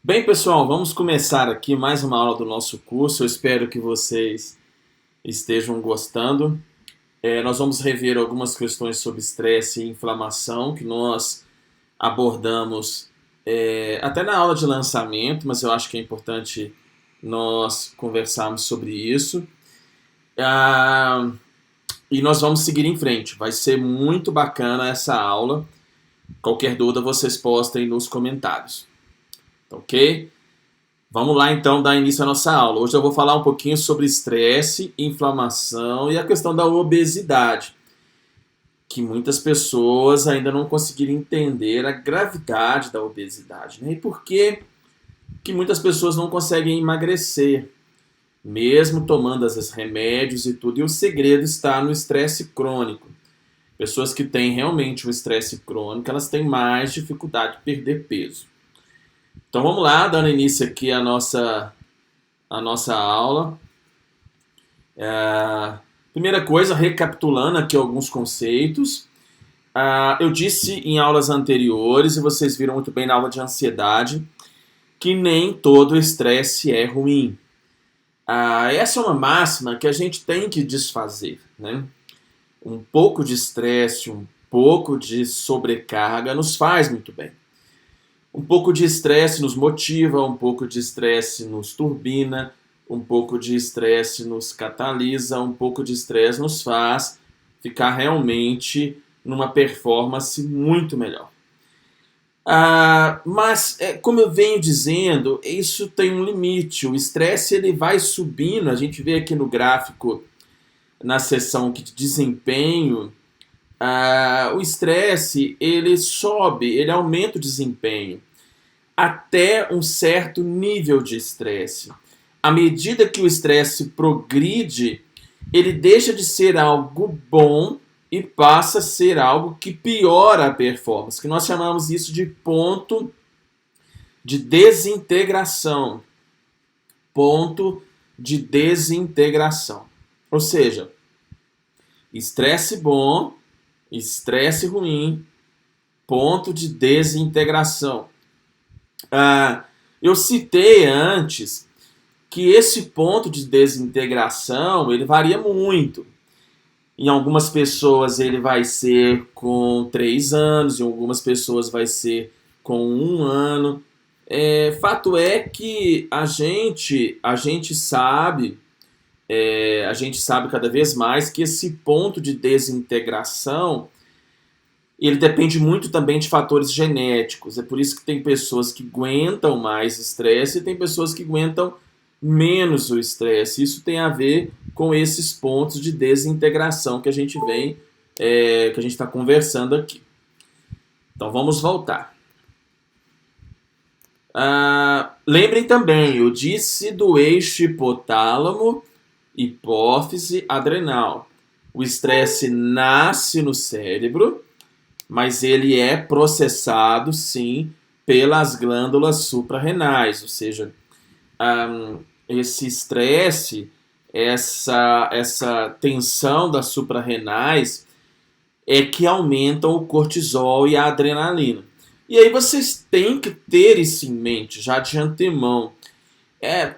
Bem, pessoal, vamos começar aqui mais uma aula do nosso curso. Eu espero que vocês estejam gostando. Nós vamos rever algumas questões sobre estresse e inflamação que nós abordamos até na aula de lançamento, mas eu acho que é importante nós conversarmos sobre isso. Ah, e nós vamos seguir em frente. Vai ser muito bacana essa aula. Qualquer dúvida vocês postem nos comentários. Tá ok? Vamos lá então dar início à nossa aula. Hoje eu vou falar um pouquinho sobre estresse, inflamação e a questão da obesidade, que muitas pessoas ainda não conseguiram entender a gravidade da obesidade, né? E por que muitas pessoas não conseguem emagrecer, mesmo tomando esses remédios e tudo. E o segredo está no estresse crônico. Pessoas que têm realmente o estresse crônico, elas têm mais dificuldade de perder peso. Então vamos lá, dando início aqui a nossa aula. Primeira coisa, recapitulando aqui alguns conceitos. Eu disse em aulas anteriores, e vocês viram muito bem na aula de ansiedade, que nem todo estresse é ruim. Essa é uma máxima que a gente tem que desfazer, né? Um pouco de estresse, um pouco de sobrecarga nos faz muito bem. Um pouco de estresse nos motiva, um pouco de estresse nos turbina, um pouco de estresse nos catalisa, um pouco de estresse nos faz ficar realmente numa performance muito melhor. Mas, como eu venho dizendo, isso tem um limite. O estresse ele vai subindo. A gente vê aqui no gráfico, na seção de desempenho, o estresse ele sobe, ele aumenta o desempenho até um certo nível de estresse. À medida que o estresse progride, ele deixa de ser algo bom e passa a ser algo que piora a performance, que nós chamamos isso de ponto de desintegração. Ponto de desintegração. Ou seja, estresse bom, estresse ruim, ponto de desintegração. Eu citei antes que esse ponto de desintegração ele varia muito. Em algumas pessoas ele vai ser com 3 anos, em algumas pessoas vai ser com 1 ano. Fato é que a gente sabe, a gente sabe cada vez mais que esse ponto de desintegração ele depende muito também de fatores genéticos. É por isso que tem pessoas que aguentam mais estresse e tem pessoas que aguentam menos o estresse. Isso tem a ver com esses pontos de desintegração que a gente que a gente está conversando aqui. Então vamos voltar. Lembrem também, eu disse do eixo hipotálamo, hipófise, adrenal. O estresse nasce no cérebro, mas ele é processado, sim, pelas glândulas suprarrenais, ou seja, esse estresse, essa tensão das suprarrenais é que aumentam o cortisol e a adrenalina. E aí vocês têm que ter isso em mente, já de antemão.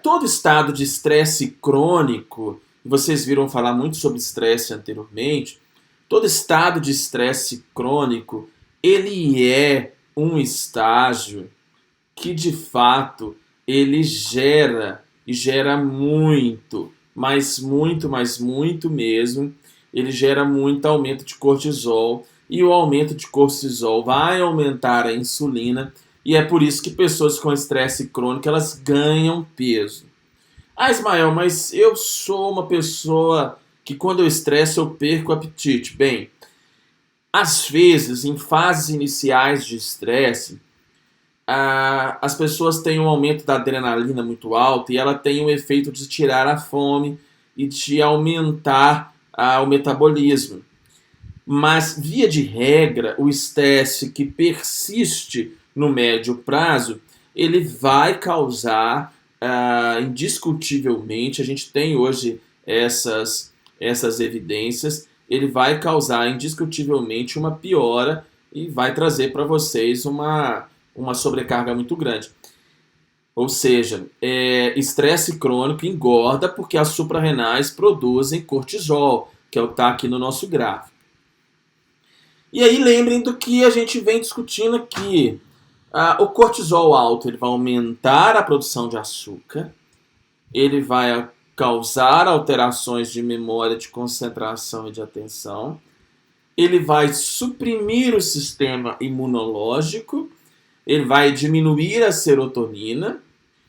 Todo estado de estresse crônico, vocês viram falar muito sobre estresse anteriormente, todo estado de estresse crônico, ele é um estágio que de fato ele gera e gera muito, mas muito mesmo, ele gera muito aumento de cortisol e o aumento de cortisol vai aumentar a insulina e é por isso que pessoas com estresse crônico elas ganham peso. Ismael, mas eu sou uma pessoa que quando eu estresso eu perco o apetite. Bem, às vezes, em fases iniciais de estresse, as pessoas têm um aumento da adrenalina muito alto e ela tem o efeito de tirar a fome e de aumentar o metabolismo. Mas, via de regra, o estresse que persiste no médio prazo, ele vai causar, indiscutivelmente, a gente tem hoje essas evidências, ele vai causar indiscutivelmente uma piora e vai trazer para vocês uma sobrecarga muito grande. Ou seja, estresse crônico engorda porque as suprarrenais produzem cortisol, que é o que está aqui no nosso gráfico. E aí lembrem do que a gente vem discutindo aqui. O cortisol alto ele vai aumentar a produção de açúcar, ele vai causar alterações de memória, de concentração e de atenção, ele vai suprimir o sistema imunológico, ele vai diminuir a serotonina,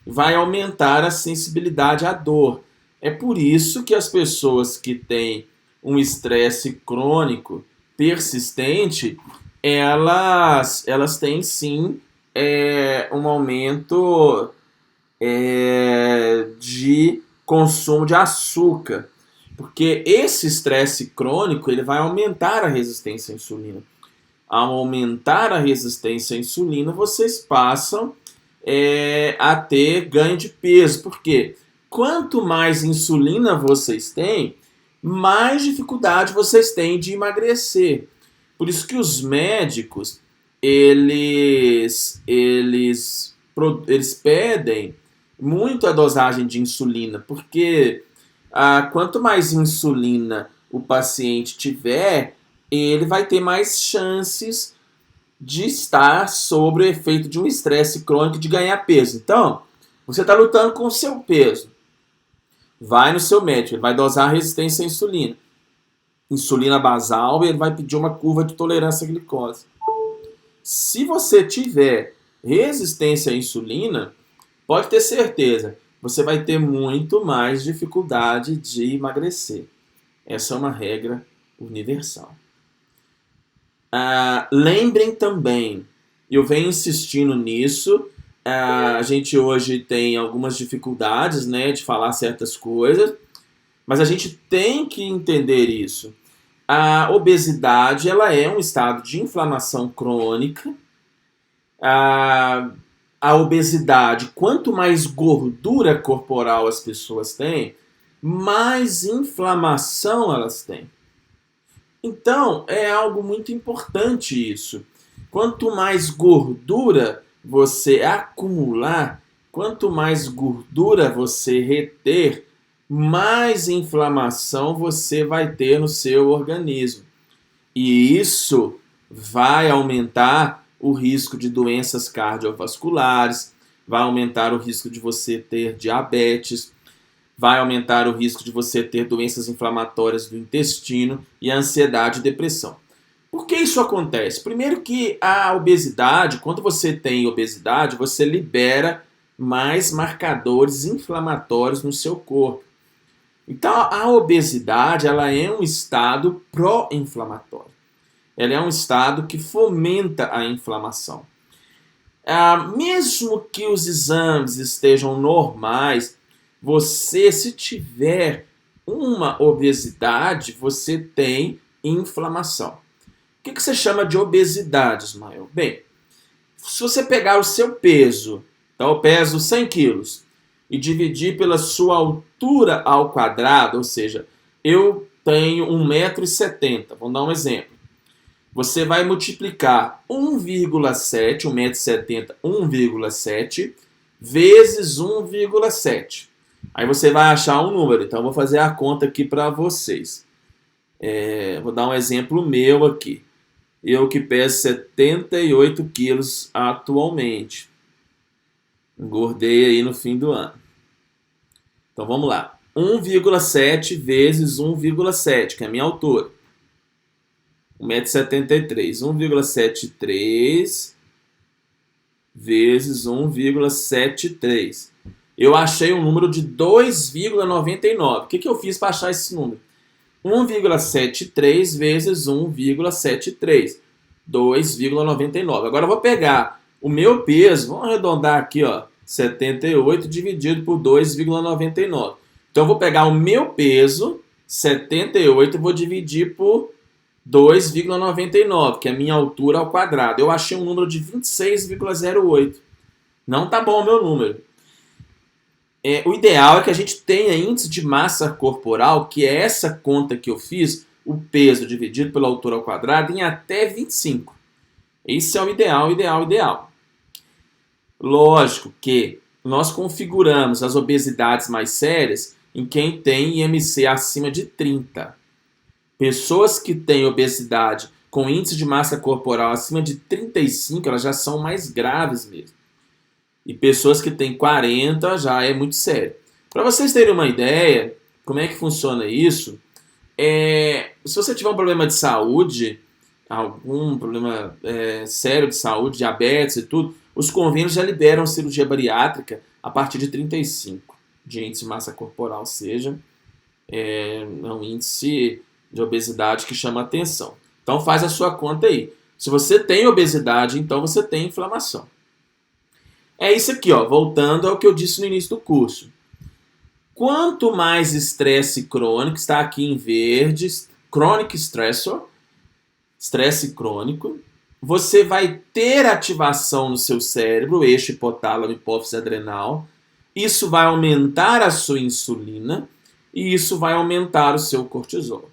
vai aumentar a sensibilidade à dor. É por isso que as pessoas que têm um estresse crônico persistente, elas têm sim um aumento de consumo de açúcar. Porque esse estresse crônico ele vai aumentar a resistência à insulina. Ao aumentar a resistência à insulina, vocês passam a ter ganho de peso. Por quê? Quanto mais insulina vocês têm, mais dificuldade vocês têm de emagrecer. Por isso que os médicos eles pedem muito a dosagem de insulina, porque quanto mais insulina o paciente tiver, ele vai ter mais chances de estar sob o efeito de um estresse crônico de ganhar peso. Então, você está lutando com o seu peso. Vai no seu médico, ele vai dosar a resistência à insulina. Insulina basal, ele vai pedir uma curva de tolerância à glicose. Se você tiver resistência à insulina, pode ter certeza, você vai ter muito mais dificuldade de emagrecer. Essa é uma regra universal. Lembrem também, eu venho insistindo nisso, a gente hoje tem algumas dificuldades, né, de falar certas coisas, mas a gente tem que entender isso. A obesidade ela é um estado de inflamação crônica. A obesidade, quanto mais gordura corporal as pessoas têm, mais inflamação elas têm. Então, é algo muito importante isso. Quanto mais gordura você acumular, quanto mais gordura você reter, mais inflamação você vai ter no seu organismo. E isso vai aumentar o risco de doenças cardiovasculares, vai aumentar o risco de você ter diabetes, vai aumentar o risco de você ter doenças inflamatórias do intestino e ansiedade e depressão. Por que isso acontece? Primeiro que a obesidade, quando você tem obesidade, você libera mais marcadores inflamatórios no seu corpo. Então, a obesidade ela é um estado pró-inflamatório. Ela é um estado que fomenta a inflamação. Mesmo que os exames estejam normais, você, se tiver uma obesidade, você tem inflamação. O que você chama de obesidade, Ismael? Bem, se você pegar o seu peso, então eu peso 100 quilos, e dividir pela sua altura ao quadrado, ou seja, eu tenho 1,70 m, vamos dar um exemplo. Você vai multiplicar 1,7, 1,70 m, 1,7 vezes 1,7. Aí você vai achar um número. Então eu vou fazer a conta aqui para vocês. Vou dar um exemplo meu aqui. Eu que peso 78 quilos atualmente. Engordei aí no fim do ano. Então vamos lá. 1,7 vezes 1,7, que é a minha altura. 1,73 m. 1,73 vezes 1,73. Eu achei um número de 2,99. O que eu fiz para achar esse número? 1,73 vezes 1,73. 2,99. Agora eu vou pegar o meu peso, vamos arredondar aqui, ó, 78 dividido por 2,99. Então eu vou pegar o meu peso, 78, e vou dividir por 2,99, que é a minha altura ao quadrado. Eu achei um número de 26,08. Não tá bom o meu número. O ideal é que a gente tenha índice de massa corporal, que é essa conta que eu fiz, o peso dividido pela altura ao quadrado, em até 25. Esse é o ideal. Lógico que nós configuramos as obesidades mais sérias em quem tem IMC acima de 30. Pessoas que têm obesidade com índice de massa corporal acima de 35, elas já são mais graves mesmo. E pessoas que têm 40 já é muito sério. Para vocês terem uma ideia, como é que funciona isso, se você tiver um problema de saúde, algum problema sério de saúde, diabetes e tudo, os convênios já liberam cirurgia bariátrica a partir de 35 de índice de massa corporal, ou seja, um índice de obesidade que chama atenção. Então faz a sua conta aí. Se você tem obesidade, então você tem inflamação. É isso aqui, ó, voltando ao que eu disse no início do curso. Quanto mais estresse crônico, está aqui em verde, chronic stressor, estresse crônico, você vai ter ativação no seu cérebro, eixo hipotálamo, hipófise adrenal. Isso vai aumentar a sua insulina e isso vai aumentar o seu cortisol.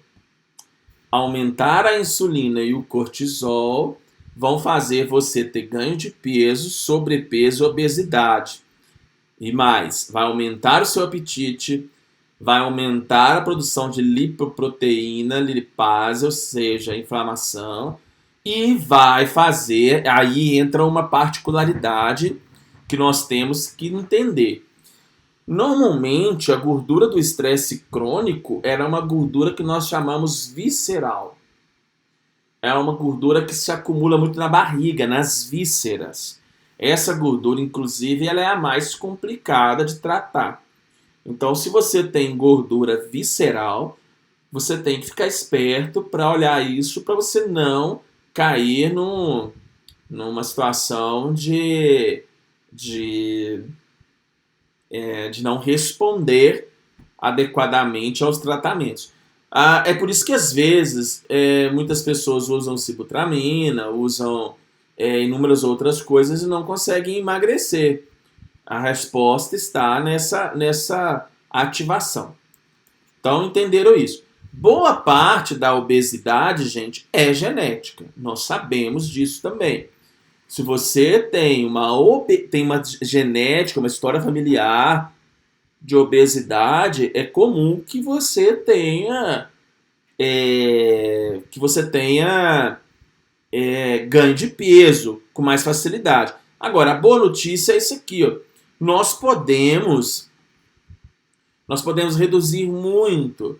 Aumentar a insulina e o cortisol vão fazer você ter ganho de peso, sobrepeso e obesidade. E mais, vai aumentar o seu apetite, vai aumentar a produção de lipoproteína, lipase, ou seja, inflamação, e vai fazer, aí entra uma particularidade que nós temos que entender. Normalmente, a gordura do estresse crônico era uma gordura que nós chamamos visceral. É uma gordura que se acumula muito na barriga, nas vísceras. Essa gordura, inclusive, ela é a mais complicada de tratar. Então, se você tem gordura visceral, você tem que ficar esperto para olhar isso, para você não cair numa situação de não responder adequadamente aos tratamentos. É por isso que, às vezes, muitas pessoas usam sibutramina, usam inúmeras outras coisas e não conseguem emagrecer. A resposta está nessa ativação. Então, entenderam isso. Boa parte da obesidade, gente, é genética. Nós sabemos disso também. Se você tem uma genética, uma história familiar de obesidade, é comum que você tenha ganho de peso com mais facilidade. Agora, a boa notícia é isso aqui, ó. Nós podemos reduzir muito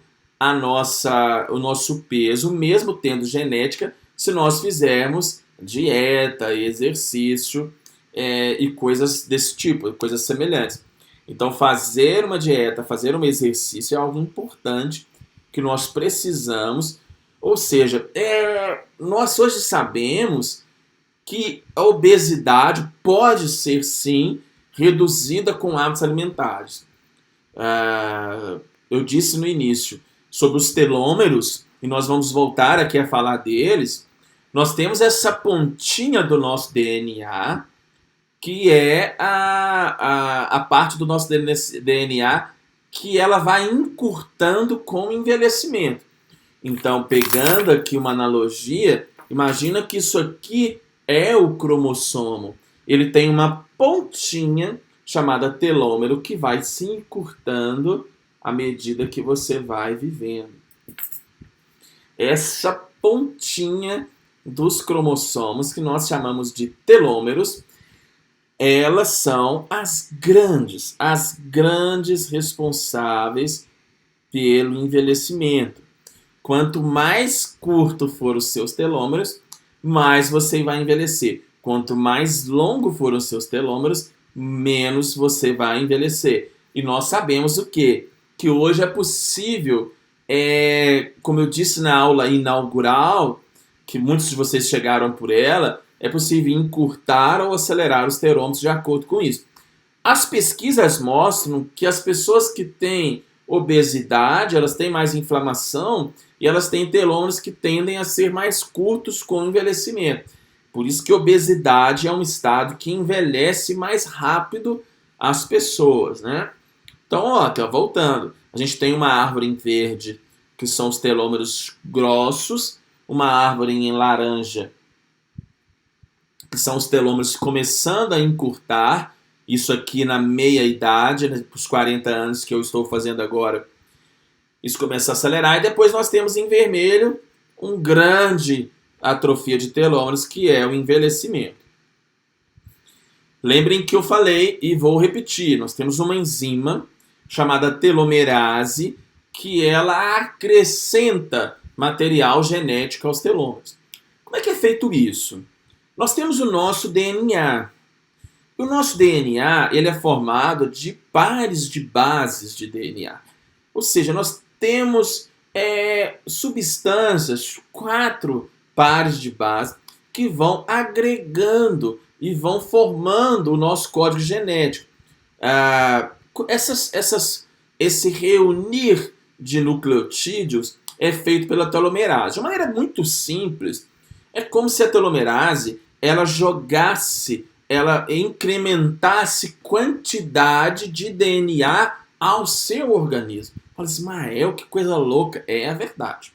o nosso peso, mesmo tendo genética, se nós fizermos dieta, exercício e coisas desse tipo, coisas semelhantes. Então, fazer uma dieta, fazer um exercício é algo importante que nós precisamos. Ou seja, nós hoje sabemos que a obesidade pode ser, sim, reduzida com hábitos alimentares. Eu disse no início sobre os telômeros, e nós vamos voltar aqui a falar deles. Nós temos essa pontinha do nosso DNA, que é a parte do nosso DNA que ela vai encurtando com o envelhecimento. Então, pegando aqui uma analogia, imagina que isso aqui é o cromossomo. Ele tem uma pontinha chamada telômero que vai se encurtando à medida que você vai vivendo. Essa pontinha dos cromossomos, que nós chamamos de telômeros, elas são as grandes responsáveis pelo envelhecimento. Quanto mais curto for os seus telômeros, mais você vai envelhecer. Quanto mais longo for os seus telômeros, menos você vai envelhecer. E nós sabemos o quê? Que hoje é possível, como eu disse na aula inaugural, que muitos de vocês chegaram por ela, é possível encurtar ou acelerar os telômeros de acordo com isso. As pesquisas mostram que as pessoas que têm obesidade, elas têm mais inflamação e elas têm telômeros que tendem a ser mais curtos com o envelhecimento. Por isso que obesidade é um estado que envelhece mais rápido as pessoas, né? Então, ó, voltando. A gente tem uma árvore em verde, que são os telômeros grossos, uma árvore em laranja, que são os telômeros começando a encurtar, Isso aqui na meia-idade, né, os 40 anos que eu estou fazendo agora, isso começa a acelerar. E depois nós temos em vermelho um grande atrofia de telômeros, que é o envelhecimento. Lembrem que eu falei e vou repetir, nós temos uma enzima chamada telomerase, que ela acrescenta material genético aos telômeros. Como é que é feito isso? Nós temos o nosso DNA. O nosso DNA ele é formado de pares de bases de DNA. Ou seja, nós temos substâncias, 4 pares de base, que vão agregando e vão formando o nosso código genético. Esse reunir de nucleotídeos é feito pela telomerase. De uma maneira muito simples, é como se a telomerase ela jogasse, ela incrementasse quantidade de DNA ao seu organismo. Fala assim, Ismael, que coisa louca. É a verdade.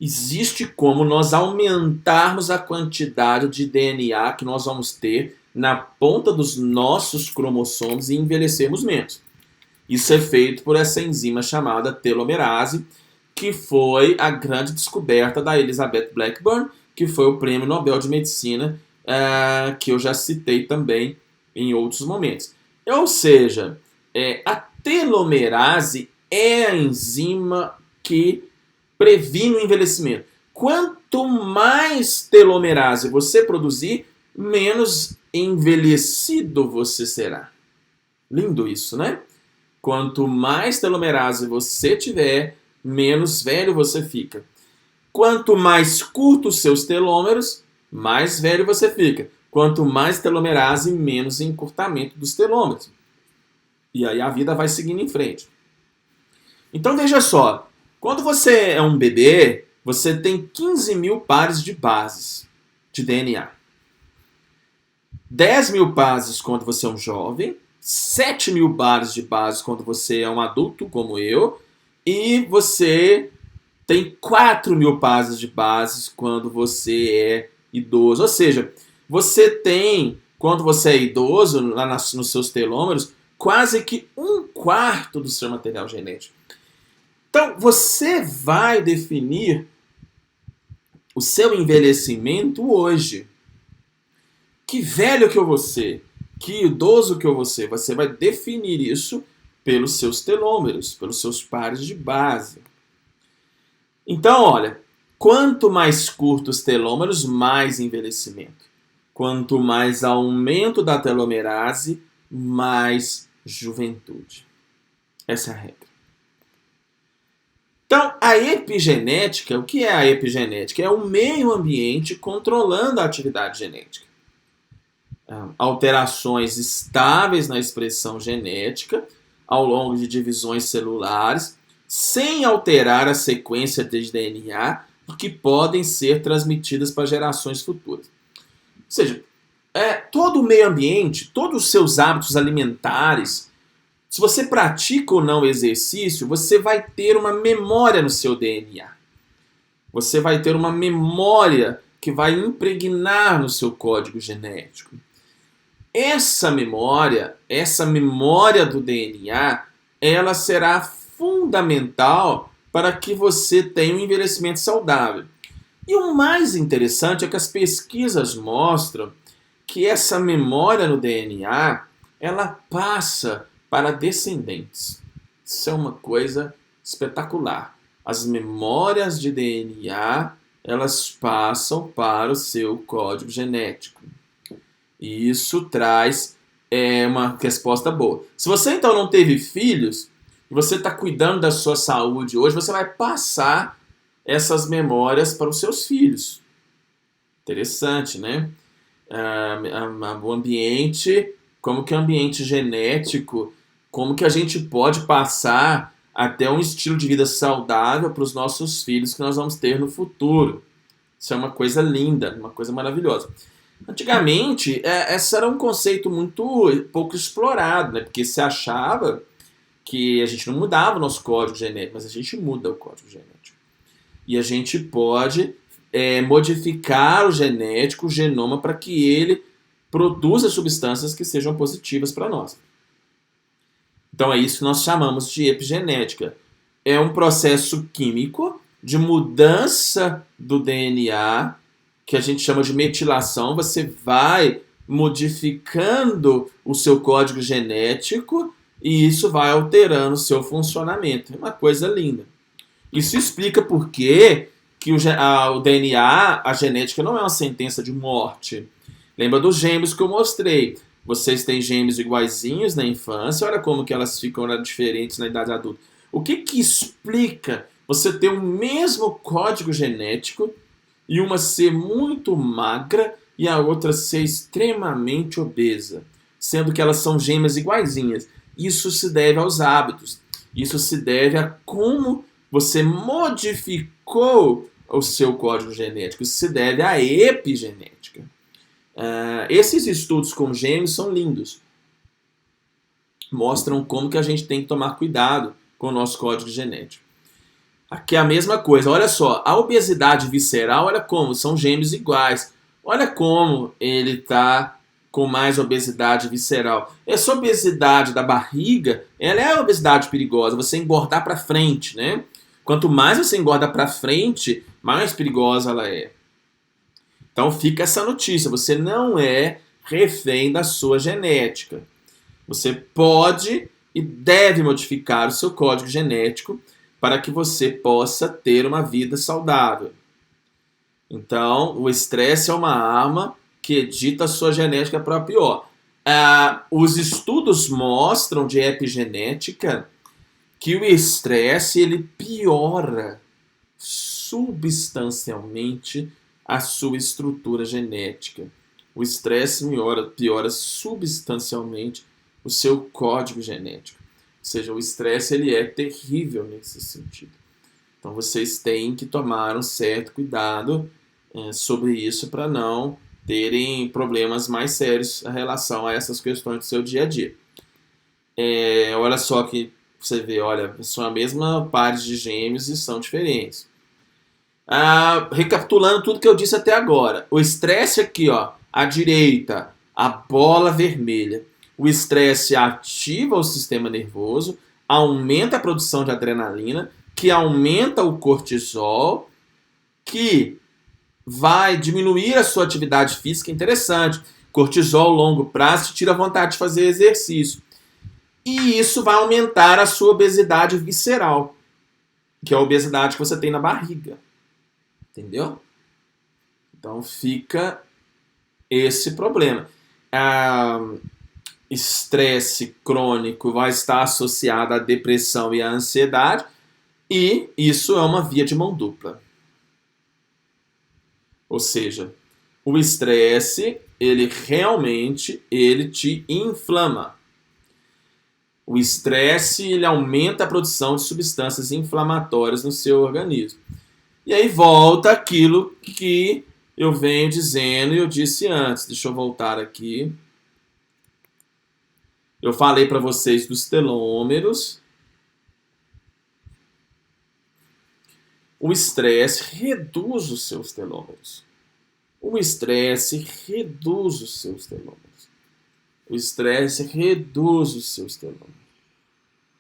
Existe como nós aumentarmos a quantidade de DNA que nós vamos ter na ponta dos nossos cromossomos e envelhecermos menos. Isso é feito por essa enzima chamada telomerase, que foi a grande descoberta da Elizabeth Blackburn, que foi o Prêmio Nobel de Medicina, que eu já citei também em outros momentos. Ou seja, a telomerase é a enzima que previne o envelhecimento. Quanto mais telomerase você produzir, menos envelhecido você será. Lindo isso, né? Quanto mais telomerase você tiver, menos velho você fica. Quanto mais curtos os seus telômeros, mais velho você fica. Quanto mais telomerase, menos encurtamento dos telômeros. E aí a vida vai seguindo em frente. Então veja só, quando você é um bebê, você tem 15 mil pares de bases de DNA. 10 mil bases quando você é um jovem, 7 mil pares de bases quando você é um adulto, como eu, e você tem 4 mil pares de bases quando você é idoso. Ou seja, você tem, quando você é idoso, lá nos seus telômeros, quase que 1/4 do seu material genético. Então, você vai definir o seu envelhecimento hoje. Que velho que eu vou ser, que idoso que eu vou ser, você vai definir isso pelos seus telômeros, pelos seus pares de base. Então, olha, quanto mais curtos os telômeros, mais envelhecimento. Quanto mais aumento da telomerase, mais juventude. Essa é a regra. Então, a epigenética, o que é a epigenética? É o meio ambiente controlando a atividade genética. Alterações estáveis na expressão genética ao longo de divisões celulares, sem alterar a sequência de DNA, que podem ser transmitidas para gerações futuras. Ou seja, todo o meio ambiente, todos os seus hábitos alimentares, se você pratica ou não exercício, você vai ter uma memória no seu DNA. Você vai ter uma memória que vai impregnar no seu código genético. Essa memória do DNA, ela será fundamental para que você tenha um envelhecimento saudável. E o mais interessante é que as pesquisas mostram que essa memória no DNA, ela passa para descendentes. Isso é uma coisa espetacular. As memórias de DNA, elas passam para o seu código genético. E isso traz uma resposta boa. Se você então não teve filhos, e você está cuidando da sua saúde hoje, você vai passar essas memórias para os seus filhos. Interessante, né? O ambiente, como que é o ambiente genético, como que a gente pode passar até um estilo de vida saudável para os nossos filhos que nós vamos ter no futuro. Isso é uma coisa linda, uma coisa maravilhosa. Antigamente, esse era um conceito muito pouco explorado, né? Porque se achava que a gente não mudava o nosso código genético, mas a gente muda o código genético. E a gente pode modificar o genético, o genoma, para que ele produza substâncias que sejam positivas para nós. Então é isso que nós chamamos de epigenética. É um processo químico de mudança do DNA, que a gente chama de metilação. Você vai modificando o seu código genético e isso vai alterando o seu funcionamento. É uma coisa linda. Isso explica por que o DNA, a genética, não é uma sentença de morte. Lembra dos gêmeos que eu mostrei? Vocês têm gêmeos iguaizinhos na infância, olha como que elas ficam diferentes na idade adulta. O que explica você ter o mesmo código genético e uma ser muito magra e a outra ser extremamente obesa, sendo que elas são gêmeas iguaizinhas? Isso se deve aos hábitos. Isso se deve a como você modificou o seu código genético. Isso se deve à epigenética. Esses estudos com gêmeos são lindos. Mostram como que a gente tem que tomar cuidado com o nosso código genético. Aqui é a mesma coisa. Olha só, a obesidade visceral, olha como, são gêmeos iguais. Olha como ele está com mais obesidade visceral. Essa obesidade da barriga, ela é a obesidade perigosa, você engordar para frente, né? Quanto mais você engorda para frente, mais perigosa ela é. Então fica essa notícia, você não é refém da sua genética. Você pode e deve modificar o seu código genético para que você possa ter uma vida saudável. Então, o estresse é uma arma que edita a sua genética para pior. Os estudos mostram de epigenética que o estresse ele piora substancialmente a sua estrutura genética. O estresse piora substancialmente o seu código genético. Ou seja, o estresse ele é terrível nesse sentido. Então vocês têm que tomar um certo cuidado sobre isso para não terem problemas mais sérios em relação a essas questões do seu dia a dia. Olha só que você vê, olha, são a mesma par de gêmeos e são diferentes. Recapitulando tudo que eu disse até agora. O estresse aqui, ó, à direita, a bola vermelha. O estresse ativa o sistema nervoso, aumenta a produção de adrenalina, que aumenta o cortisol, que vai diminuir a sua atividade física. Interessante. Cortisol, longo prazo, te tira a vontade de fazer exercício. E isso vai aumentar a sua obesidade visceral, que é a obesidade que você tem na barriga. Entendeu? Então fica esse problema. Estresse crônico vai estar associado à depressão e à ansiedade, e isso é uma via de mão dupla. Ou seja, o estresse, ele realmente te inflama. O estresse ele aumenta a produção de substâncias inflamatórias no seu organismo. E aí volta aquilo que eu venho dizendo e eu disse antes. Deixa eu voltar aqui. Eu falei para vocês dos telômeros. O estresse reduz os seus telômeros. O estresse reduz os seus telômeros. O estresse reduz os seus telômeros.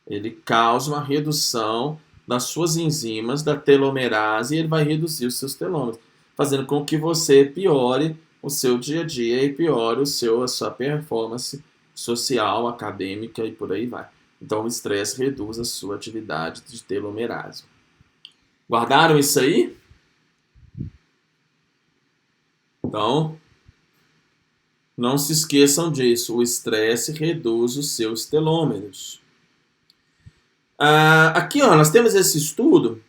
Ele causa uma redução das suas enzimas, da telomerase, e ele vai reduzir os seus telômeros, fazendo com que você piore o seu dia a dia e piore a sua performance social, acadêmica e por aí vai. Então o estresse reduz a sua atividade de telomerase. Guardaram isso aí? Então, não se esqueçam disso. O estresse reduz os seus telômeros. Aqui, ó, nós temos esse estudo,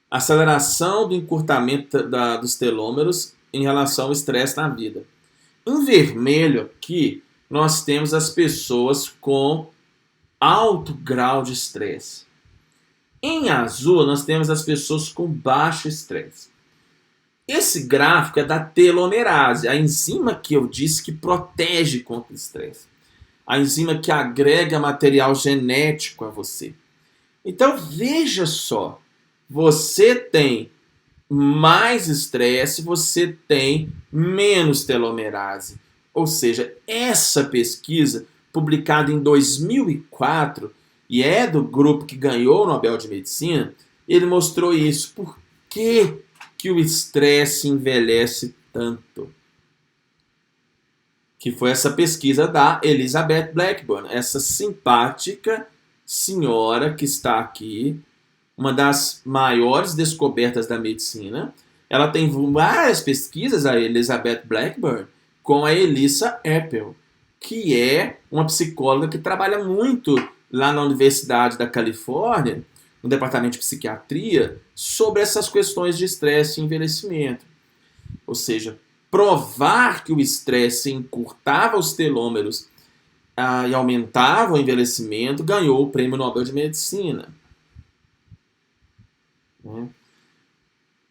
aceleração do encurtamento dos telômeros em relação ao estresse na vida. Em vermelho aqui, nós temos as pessoas com alto grau de estresse. Em azul, nós temos as pessoas com baixo estresse. Esse gráfico é da telomerase, a enzima que eu disse que protege contra o estresse. A enzima que agrega material genético a você. Então, veja só, você tem mais estresse, você tem menos telomerase. Ou seja, essa pesquisa, publicada em 2004, e é do grupo que ganhou o Nobel de Medicina, ele mostrou isso. Por que o estresse envelhece tanto? Que foi essa pesquisa da Elizabeth Blackburn, essa simpática senhora que está aqui, uma das maiores descobertas da medicina. Ela tem várias pesquisas, a Elizabeth Blackburn, com a Elissa Epel, que é uma psicóloga que trabalha muito lá na Universidade da Califórnia, no departamento de psiquiatria, sobre essas questões de estresse e envelhecimento. Ou seja, provar que o estresse encurtava os telômeros e aumentava o envelhecimento, ganhou o Prêmio Nobel de Medicina.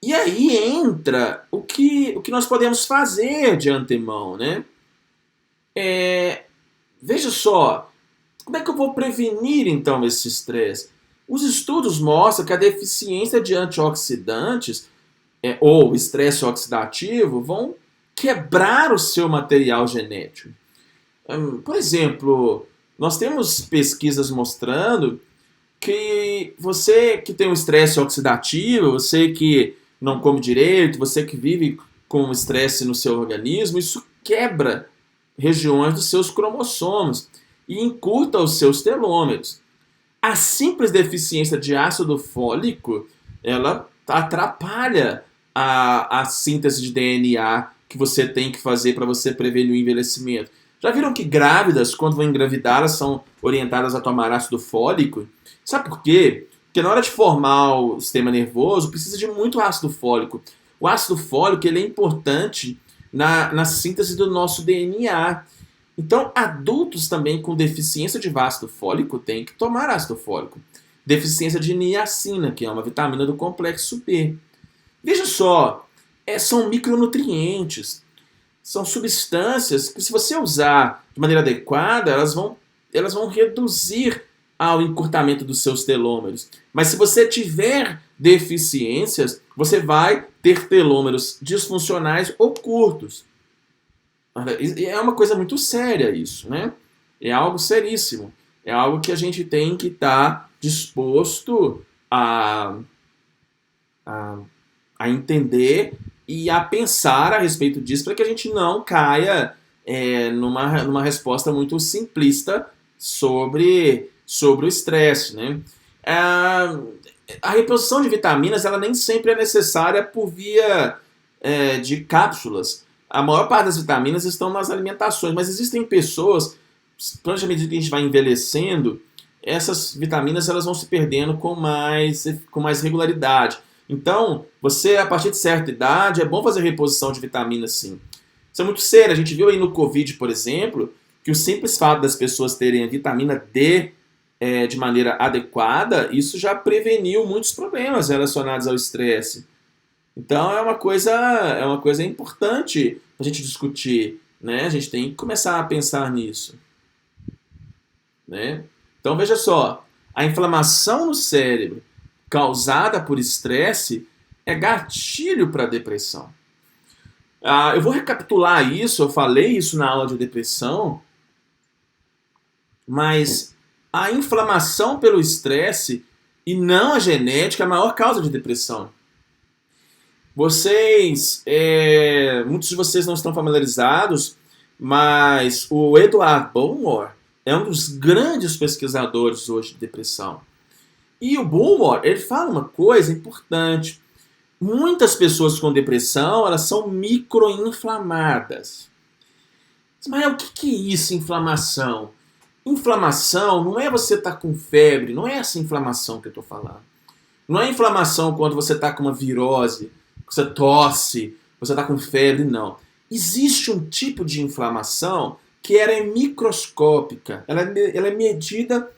E aí entra o que nós podemos fazer de antemão, né? Veja só, como é que eu vou prevenir então esse estresse? Os estudos mostram que a deficiência de antioxidantes ou estresse oxidativo vão quebrar o seu material genético. Por exemplo, nós temos pesquisas mostrando que você que tem um estresse oxidativo, você que não come direito, você que vive com estresse no seu organismo, isso quebra regiões dos seus cromossomos e encurta os seus telômeros. A simples deficiência de ácido fólico, ela atrapalha a síntese de DNA que você tem que fazer para você prevenir o envelhecimento. Já viram que grávidas, quando vão engravidar, elas são orientadas a tomar ácido fólico? Sabe por quê? Porque na hora de formar o sistema nervoso, precisa de muito ácido fólico. O ácido fólico ele é importante na síntese do nosso DNA. Então, adultos também com deficiência de ácido fólico têm que tomar ácido fólico. Deficiência de niacina, que é uma vitamina do complexo B. Veja só, são micronutrientes. São substâncias que, se você usar de maneira adequada, elas vão reduzir ao encurtamento dos seus telômeros. Mas se você tiver deficiências, você vai ter telômeros disfuncionais ou curtos. É uma coisa muito séria isso, né? É algo seríssimo. É algo que a gente tem que estar disposto a entender e a pensar a respeito disso para que a gente não caia numa resposta muito simplista sobre o estresse, né? A reposição de vitaminas ela nem sempre é necessária por via de cápsulas. A maior parte das vitaminas estão nas alimentações, mas existem pessoas, à medida que a gente vai envelhecendo, essas vitaminas elas vão se perdendo com mais regularidade. Então, você, a partir de certa idade, é bom fazer reposição de vitaminas, sim. Isso é muito sério. A gente viu aí no Covid, por exemplo, que o simples fato das pessoas terem a vitamina D de maneira adequada, isso já preveniu muitos problemas relacionados ao estresse. Então, é uma coisa importante a gente discutir, né? A gente tem que começar a pensar nisso, né? Então, veja só, a inflamação no cérebro causada por estresse é gatilho para depressão. Eu vou recapitular isso, eu falei isso na aula de depressão, mas a inflamação pelo estresse e não a genética é a maior causa de depressão. Muitos de vocês não estão familiarizados, mas o Edward Bulmore é um dos grandes pesquisadores hoje de depressão. E o Bulmore, ele fala uma coisa importante. Muitas pessoas com depressão, elas são microinflamadas. Mas o que é isso, inflamação? Inflamação não é você estar com febre, não é essa inflamação que eu estou falando. Não é inflamação quando você está com uma virose, você tosse, você está com febre, não. Existe um tipo de inflamação que ela é microscópica, ela é medida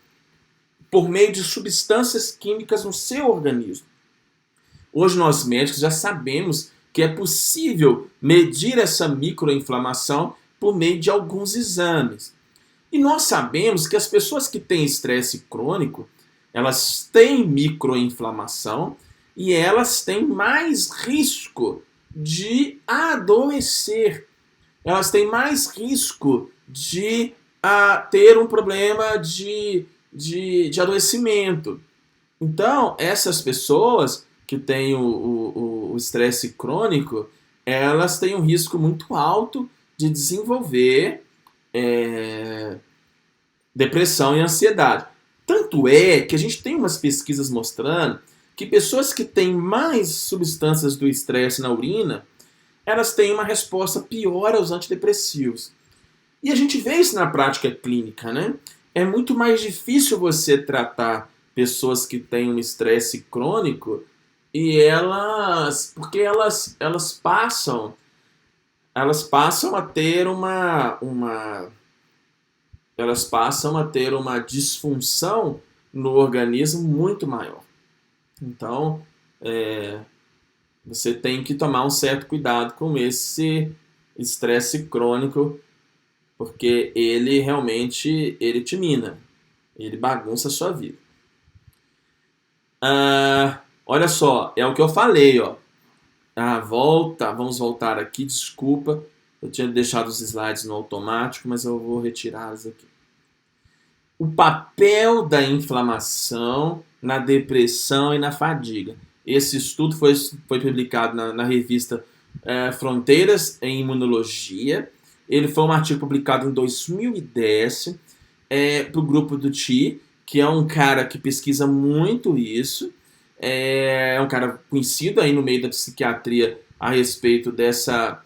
por meio de substâncias químicas no seu organismo. Hoje nós médicos já sabemos que é possível medir essa microinflamação por meio de alguns exames. E nós sabemos que as pessoas que têm estresse crônico, elas têm microinflamação e elas têm mais risco de adoecer. elas têm mais risco de ter um problema de adoecimento. Então, essas pessoas que têm o estresse crônico, elas têm um risco muito alto de desenvolver é, depressão e ansiedade. Tanto é que a gente tem umas pesquisas mostrando que pessoas que têm mais substâncias do estresse na urina, elas têm uma resposta pior aos antidepressivos. E a gente vê isso na prática clínica, né? É muito mais difícil você tratar pessoas que têm um estresse crônico e porque elas passam a ter elas passam a ter uma disfunção no organismo muito maior. Então, você tem que tomar um certo cuidado com esse estresse crônico, porque ele realmente te mina, ele bagunça a sua vida. Olha só, é o que eu falei, ó. Vamos voltar aqui, desculpa. Eu tinha deixado os slides no automático, mas eu vou retirá-los aqui. O papel da inflamação na depressão e na fadiga. Esse estudo foi publicado na revista Fronteiras em Imunologia. Ele foi um artigo publicado em 2010 para o grupo do Ti, que é um cara que pesquisa muito isso. É um cara conhecido aí no meio da psiquiatria a respeito dessas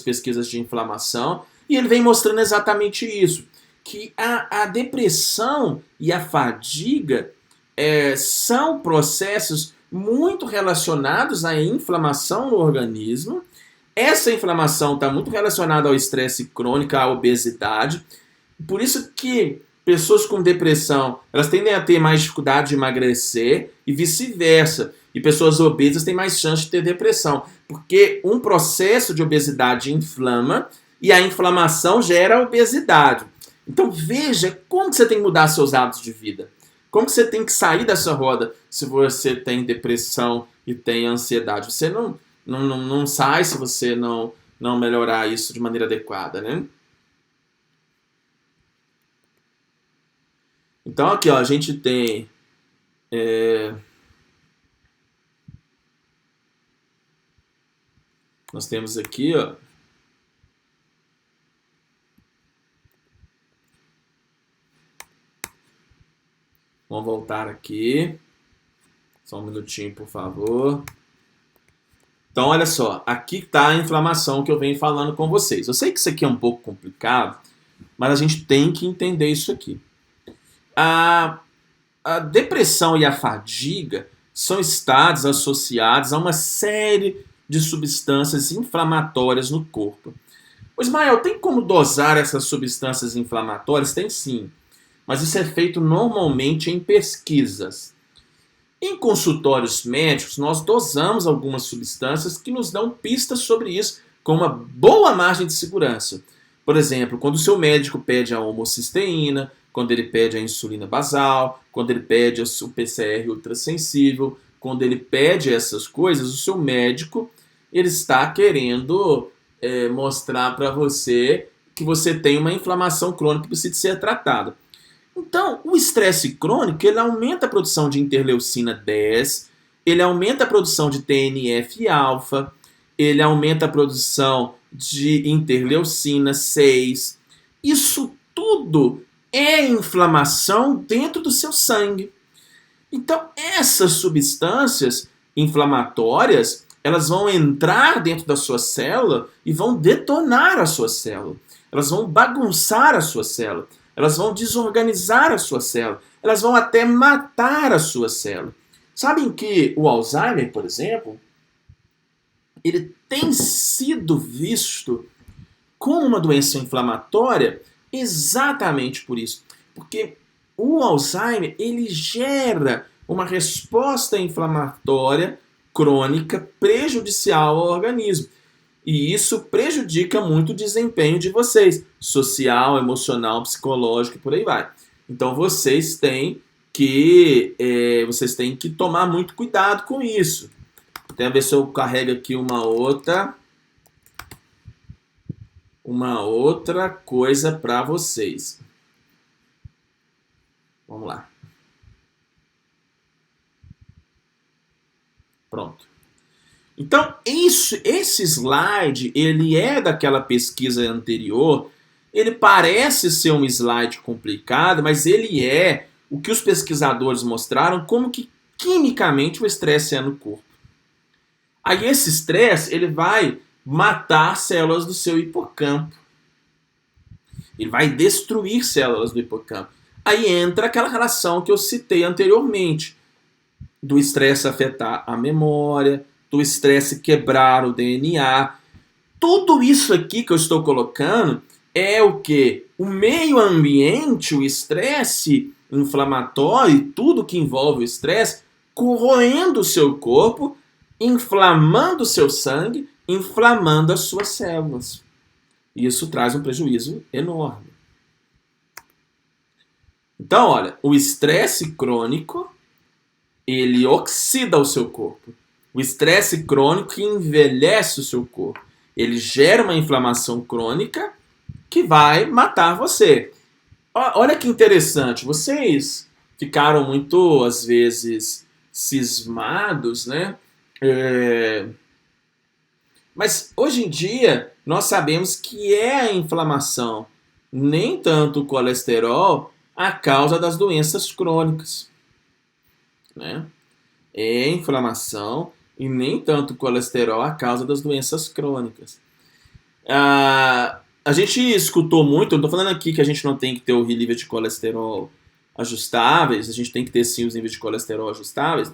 pesquisas de inflamação. E ele vem mostrando exatamente isso, que a depressão e a fadiga são processos muito relacionados à inflamação no organismo. Essa inflamação está muito relacionada ao estresse crônico, à obesidade. Por isso que pessoas com depressão, elas tendem a ter mais dificuldade de emagrecer e vice-versa. E pessoas obesas têm mais chance de ter depressão, porque um processo de obesidade inflama e a inflamação gera obesidade. Então veja como que você tem que mudar seus hábitos de vida. Como que você tem que sair dessa roda se você tem depressão e tem ansiedade. Você não sai se você não melhorar isso de maneira adequada, né? Então aqui, ó, a gente tem nós temos aqui, ó, vamos voltar aqui. Só um minutinho, por favor. Então, olha só, aqui está a inflamação que eu venho falando com vocês. Eu sei que isso aqui é um pouco complicado, mas a gente tem que entender isso aqui. A depressão e a fadiga são estados associados a uma série de substâncias inflamatórias no corpo. O Ismael, tem como dosar essas substâncias inflamatórias? Tem sim, mas isso é feito normalmente em pesquisas. Em consultórios médicos, nós dosamos algumas substâncias que nos dão pistas sobre isso com uma boa margem de segurança. Por exemplo, quando o seu médico pede a homocisteína, quando ele pede a insulina basal, quando ele pede o PCR ultrassensível, quando ele pede essas coisas, o seu médico ele está querendo mostrar para você que você tem uma inflamação crônica que precisa ser tratada. Então, o estresse crônico ele aumenta a produção de interleucina 10, ele aumenta a produção de TNF-alfa, ele aumenta a produção de interleucina 6. Isso tudo é inflamação dentro do seu sangue. Então, essas substâncias inflamatórias, elas vão entrar dentro da sua célula e vão detonar a sua célula. Elas vão bagunçar a sua célula. Elas vão desorganizar a sua célula. Elas vão até matar a sua célula. Sabem que o Alzheimer, por exemplo, ele tem sido visto como uma doença inflamatória exatamente por isso. Porque o Alzheimer, ele gera uma resposta inflamatória crônica prejudicial ao organismo. E isso prejudica muito o desempenho de vocês, social, emocional, psicológico e por aí vai. Então vocês têm que tomar muito cuidado com isso. Até ver se eu carrego aqui uma outra. uma outra coisa para vocês. Vamos lá. Pronto. Então, esse slide, ele é daquela pesquisa anterior. Ele parece ser um slide complicado, mas ele é o que os pesquisadores mostraram como que quimicamente o estresse é no corpo. Aí esse estresse, ele vai matar células do seu hipocampo. Ele vai destruir células do hipocampo. Aí entra aquela relação que eu citei anteriormente, do estresse afetar a memória, do estresse quebrar o DNA. Tudo isso aqui que eu estou colocando é o que? O meio ambiente, o estresse inflamatório, tudo que envolve o estresse, corroendo o seu corpo, inflamando o seu sangue, inflamando as suas células. Isso traz um prejuízo enorme. Então, olha, o estresse crônico, ele oxida o seu corpo. O estresse crônico envelhece o seu corpo. Ele gera uma inflamação crônica que vai matar você. Olha que interessante, vocês ficaram muito, às vezes, cismados, né? Mas hoje em dia nós sabemos que é a inflamação, nem tanto o colesterol, a causa das doenças crônicas, né? É a inflamação e nem tanto o colesterol a causa das doenças crônicas. A gente escutou muito, eu não estou falando aqui que a gente não tem que ter o nível de colesterol ajustáveis, a gente tem que ter sim os níveis de colesterol ajustáveis,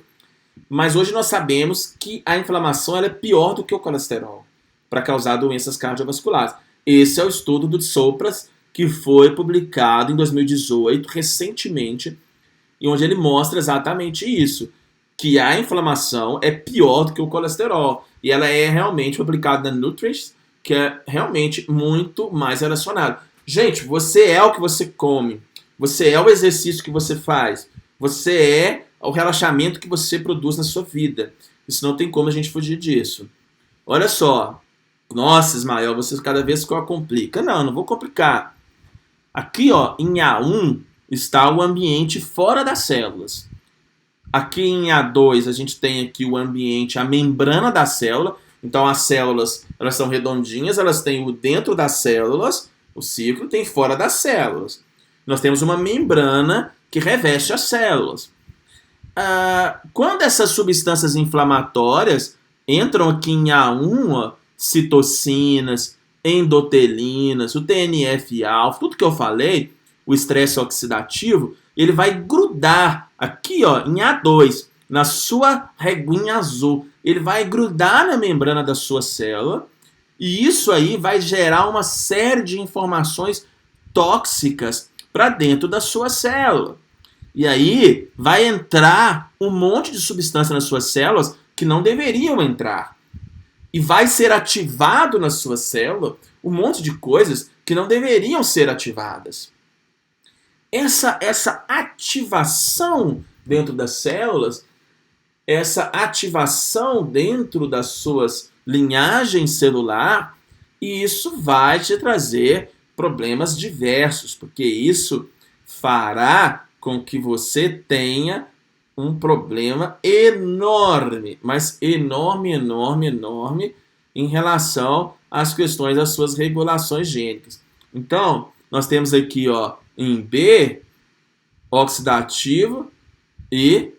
mas hoje nós sabemos que a inflamação ela é pior do que o colesterol para causar doenças cardiovasculares. Esse é o estudo do Tsoupas, que foi publicado em 2018, recentemente, e onde ele mostra exatamente isso, que a inflamação é pior do que o colesterol. E ela é realmente publicada na Nutrition, que é realmente muito mais relacionado. Gente, você é o que você come, você é o exercício que você faz, você é o relaxamento que você produz na sua vida. Isso não tem como a gente fugir disso. Olha só. Nossa, Ismael, você cada vez complica. Não, não vou complicar. Aqui, ó, em A1 está o ambiente fora das células. Aqui em A2 a gente tem aqui o ambiente, a membrana da célula. Então as células, elas são redondinhas, elas têm o dentro das células, o ciclo tem fora das células. Nós temos uma membrana que reveste as células. Quando essas substâncias inflamatórias entram aqui em A1, ó, citocinas, endotelinas, o TNF-alfa, tudo que eu falei, o estresse oxidativo, ele vai grudar aqui, ó, em A2, na sua reguinha azul. Ele vai grudar na membrana da sua célula e isso aí vai gerar uma série de informações tóxicas para dentro da sua célula. E aí vai entrar um monte de substância nas suas células que não deveriam entrar. E vai ser ativado na sua célula um monte de coisas que não deveriam ser ativadas. Essa ativação dentro das células, essa ativação dentro das suas linhagens celular, e isso vai te trazer problemas diversos, porque isso fará com que você tenha um problema enorme, mas enorme, enorme, enorme, em relação às questões das suas regulações gênicas. Então, nós temos aqui, ó, em B, oxidativo e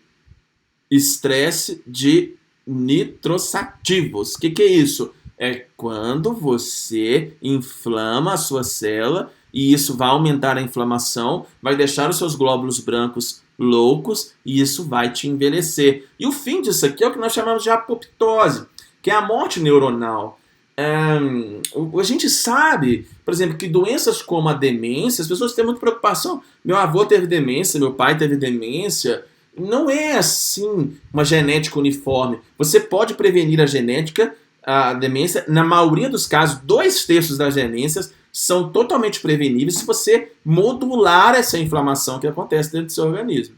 estresse de nitrosativos. O que é isso? É quando você inflama a sua célula e isso vai aumentar a inflamação, vai deixar os seus glóbulos brancos loucos e isso vai te envelhecer. E o fim disso aqui é o que nós chamamos de apoptose, que é a morte neuronal. A gente sabe, por exemplo, que doenças como a demência, as pessoas têm muita preocupação. Meu avô teve demência, meu pai teve demência. Não é assim uma genética uniforme. Você pode prevenir a demência. Na maioria dos casos, 2/3 das demências são totalmente preveníveis se você modular essa inflamação que acontece dentro do seu organismo.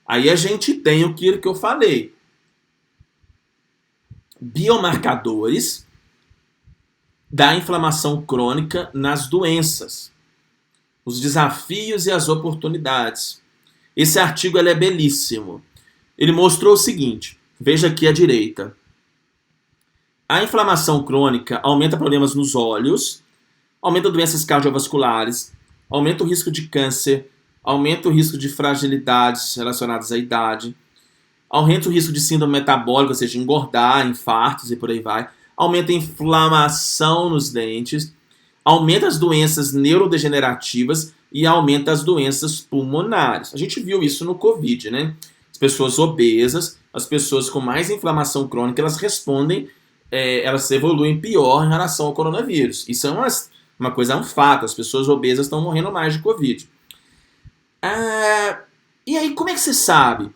Aí a gente tem aquilo que eu falei. Biomarcadores da inflamação crônica nas doenças, os desafios e as oportunidades. Esse artigo ele é belíssimo. Ele mostrou o seguinte, veja aqui à direita. A inflamação crônica aumenta problemas nos olhos, aumenta doenças cardiovasculares, aumenta o risco de câncer, aumenta o risco de fragilidades relacionadas à idade, aumenta o risco de síndrome metabólica, ou seja, engordar, infartos e por aí vai, aumenta a inflamação nos dentes, aumenta as doenças neurodegenerativas e aumenta as doenças pulmonares. A gente viu isso no Covid, né? As pessoas obesas, as pessoas com mais inflamação crônica, elas respondem, elas evoluem pior em relação ao coronavírus. Isso é uma coisa, é um fato. As pessoas obesas estão morrendo mais de Covid. E aí, como é que você sabe?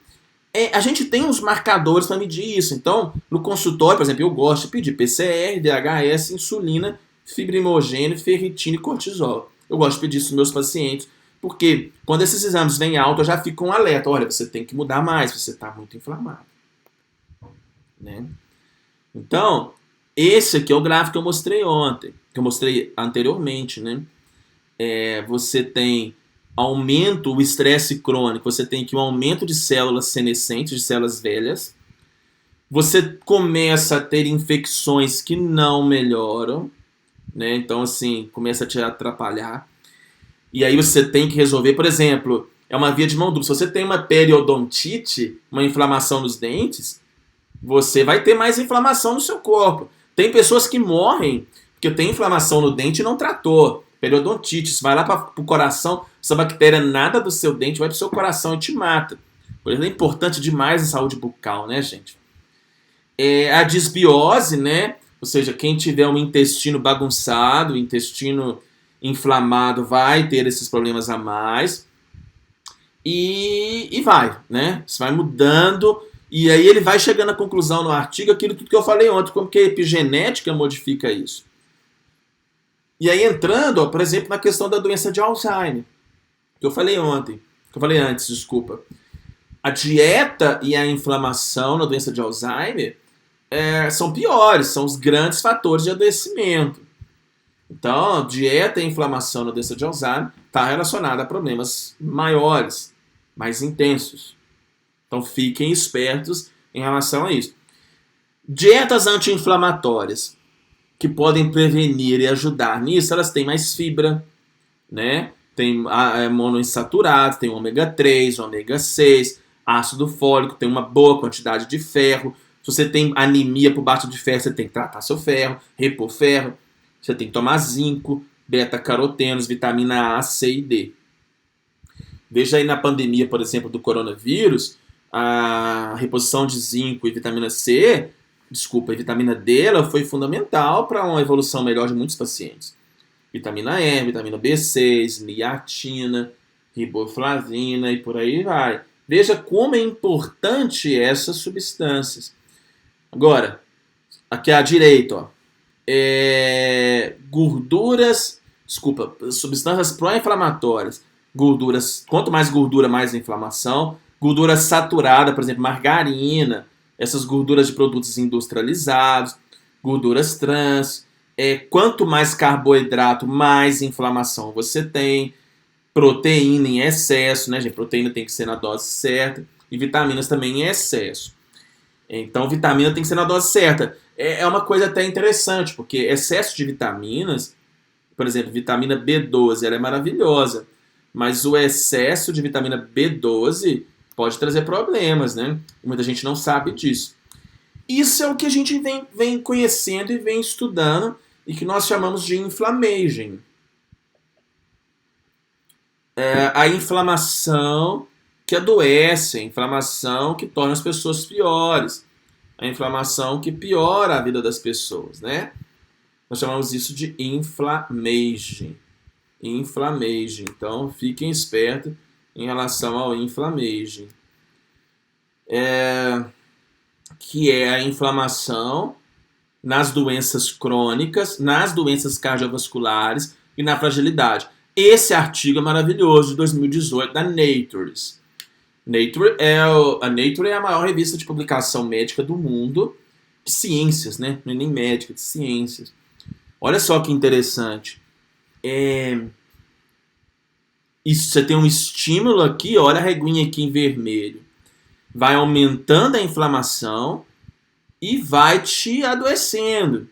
A gente tem uns marcadores para medir isso. Então, no consultório, por exemplo, eu gosto de pedir PCR, DHS, insulina, fibrimogênio, ferritina e cortisol. Eu gosto de pedir isso nos meus pacientes, porque quando esses exames vêm alto, eu já fico com um alerta. Olha, você tem que mudar mais, você está muito inflamado. Né? Então, esse aqui é o gráfico que eu mostrei ontem, que eu mostrei anteriormente. Né? Você tem aumento, o estresse crônico, você tem aqui um aumento de células senescentes, de células velhas. Você começa a ter infecções que não melhoram, né? Então, assim, começa a te atrapalhar. E aí você tem que resolver, por exemplo, é uma via de mão dupla. Se você tem uma periodontite, uma inflamação nos dentes, você vai ter mais inflamação no seu corpo. Tem pessoas que morrem porque tem inflamação no dente e não tratou. Periodontite, isso vai lá para o coração, essa bactéria nada do seu dente vai para o seu coração e te mata. Por isso é importante demais a saúde bucal, né, gente? A disbiose, né? Ou seja, quem tiver um intestino bagunçado, intestino inflamado, vai ter esses problemas a mais. E vai, né? Isso vai mudando. E aí ele vai chegando à conclusão no artigo, aquilo tudo que eu falei ontem, como que a epigenética modifica isso. E aí entrando, ó, por exemplo, na questão da doença de Alzheimer, que eu falei ontem, que eu falei antes, desculpa. A dieta e a inflamação na doença de Alzheimer são piores, são os grandes fatores de adoecimento. Então, a dieta e a inflamação na doença de Alzheimer está relacionada a problemas maiores, mais intensos. Então, fiquem espertos em relação a isso. Dietas anti-inflamatórias que podem prevenir e ajudar nisso, elas têm mais fibra, né? Tem monoinsaturados, tem ômega 3, ômega 6, ácido fólico, tem uma boa quantidade de ferro. Se você tem anemia por baixo de ferro, você tem que tratar seu ferro, repor ferro. Você tem que tomar zinco, beta-carotenos, vitamina A, C e D. Veja aí na pandemia, por exemplo, do coronavírus, a reposição de zinco e vitamina C, vitamina D, ela foi fundamental para uma evolução melhor de muitos pacientes. Vitamina E, vitamina B6, niatina, riboflavina e por aí vai. Veja como é importante essas substâncias. Agora, aqui à direita, ó, substâncias pró-inflamatórias. Gorduras, quanto mais gordura, mais inflamação. Gordura saturada, por exemplo, margarina, essas gorduras de produtos industrializados, gorduras trans. Quanto mais carboidrato, mais inflamação você tem. Proteína em excesso, né, gente? Proteína tem que ser na dose certa. E vitaminas também em excesso. Então, vitamina tem que ser na dose certa. É uma coisa até interessante, porque excesso de vitaminas, por exemplo, vitamina B12, ela é maravilhosa. Mas o excesso de vitamina B12 pode trazer problemas, né? Muita gente não sabe disso. Isso é o que a gente vem conhecendo e vem estudando e que nós chamamos de inflammation. A inflamação que adoece, a inflamação que torna as pessoas piores, a inflamação que piora a vida das pessoas, né? Nós chamamos isso de inflammation. Inflammation. Então, fiquem espertos em relação ao inflammation. Que é a inflamação nas doenças crônicas, nas doenças cardiovasculares e na fragilidade. Esse artigo é maravilhoso, de 2018, da Nature. A Nature é a maior revista de publicação médica do mundo, de ciências, né? Não é nem médica, de ciências. Olha só que interessante. Isso, você tem um estímulo aqui, olha a reguinha aqui em vermelho. Vai aumentando a inflamação e vai te adoecendo.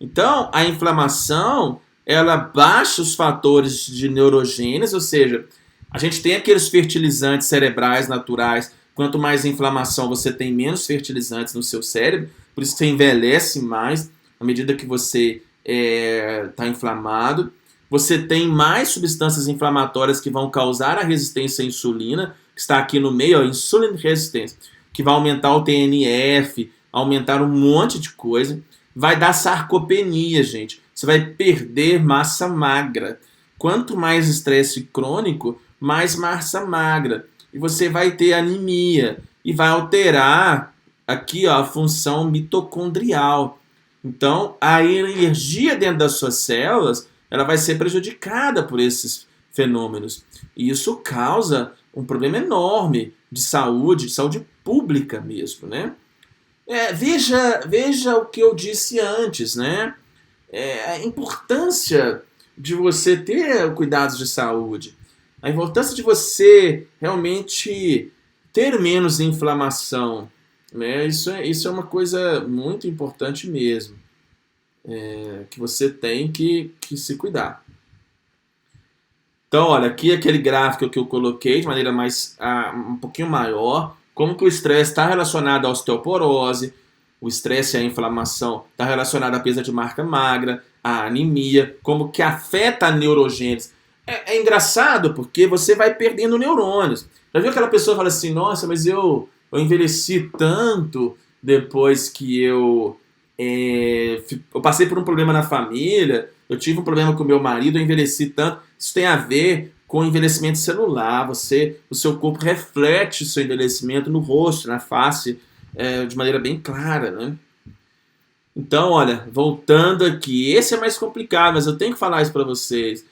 Então, a inflamação, ela baixa os fatores de neurogênese, ou seja, a gente tem aqueles fertilizantes cerebrais naturais. Quanto mais inflamação você tem, menos fertilizantes no seu cérebro. Por isso que você envelhece mais à medida que você está inflamado. Você tem mais substâncias inflamatórias que vão causar a resistência à insulina, que está aqui no meio, ó, insulin resistance, que vai aumentar o TNF, aumentar um monte de coisa. Vai dar sarcopenia, gente. Você vai perder massa magra. Quanto mais estresse crônico, mais massa magra. E você vai ter anemia. E vai alterar aqui, ó, a função mitocondrial. Então, a energia dentro das suas células, ela vai ser prejudicada por esses fenômenos. E isso causa um problema enorme de saúde pública mesmo, né? Veja o que eu disse antes, né? A importância de você ter cuidados de saúde, a importância de você realmente ter menos inflamação, né? Isso é uma coisa muito importante mesmo, que você tem que se cuidar. Então, olha, aqui aquele gráfico que eu coloquei de maneira um pouquinho maior, como que o estresse está relacionado à osteoporose, o estresse e a inflamação está relacionado à perda de massa magra, à anemia, como que afeta a neurogênese. É engraçado porque você vai perdendo neurônios. Já viu aquela pessoa que fala assim, nossa, mas eu envelheci tanto depois que eu passei por um problema na família, eu tive um problema com meu marido, eu envelheci tanto. Isso tem a ver com envelhecimento celular. O seu corpo reflete o seu envelhecimento no rosto, na face, de maneira bem clara, né? Então, olha, voltando aqui, esse é mais complicado, mas eu tenho que falar isso para vocês.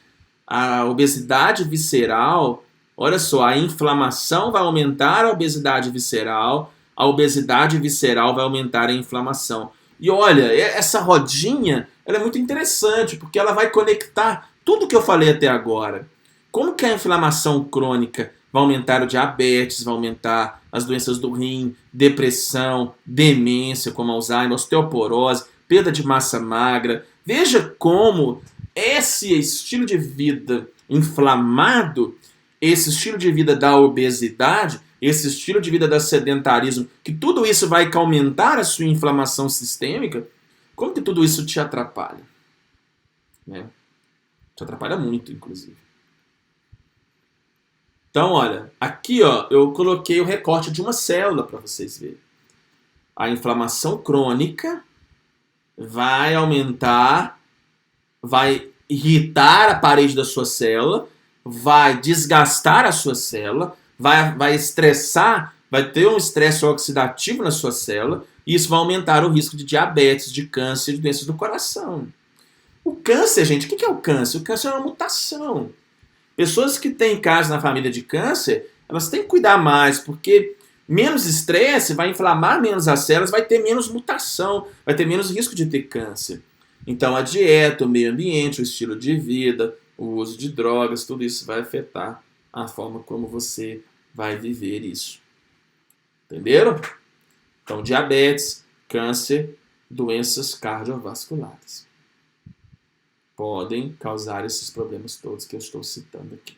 A obesidade visceral, olha só, a inflamação vai aumentar a obesidade visceral vai aumentar a inflamação. E olha, essa rodinha, ela é muito interessante, porque ela vai conectar tudo que eu falei até agora. Como que a inflamação crônica vai aumentar o diabetes, vai aumentar as doenças do rim, depressão, demência, como Alzheimer, osteoporose, perda de massa magra. Veja como esse estilo de vida inflamado, esse estilo de vida da obesidade, esse estilo de vida do sedentarismo, que tudo isso vai aumentar a sua inflamação sistêmica, como que tudo isso te atrapalha? Né? Te atrapalha muito, inclusive. Então, olha, aqui ó, eu coloquei o recorte de uma célula para vocês verem. A inflamação crônica vai aumentar, vai irritar a parede da sua célula, vai desgastar a sua célula, vai estressar, vai ter um estresse oxidativo na sua célula, e isso vai aumentar o risco de diabetes, de câncer, de doenças do coração. O câncer, gente, o que é o câncer? O câncer é uma mutação. Pessoas que têm casos na família de câncer, elas têm que cuidar mais, porque menos estresse vai inflamar menos as células, vai ter menos mutação, vai ter menos risco de ter câncer. Então a dieta, o meio ambiente, o estilo de vida, o uso de drogas, tudo isso vai afetar a forma como você vai viver isso. Entenderam? Então diabetes, câncer, doenças cardiovasculares podem causar esses problemas todos que eu estou citando aqui.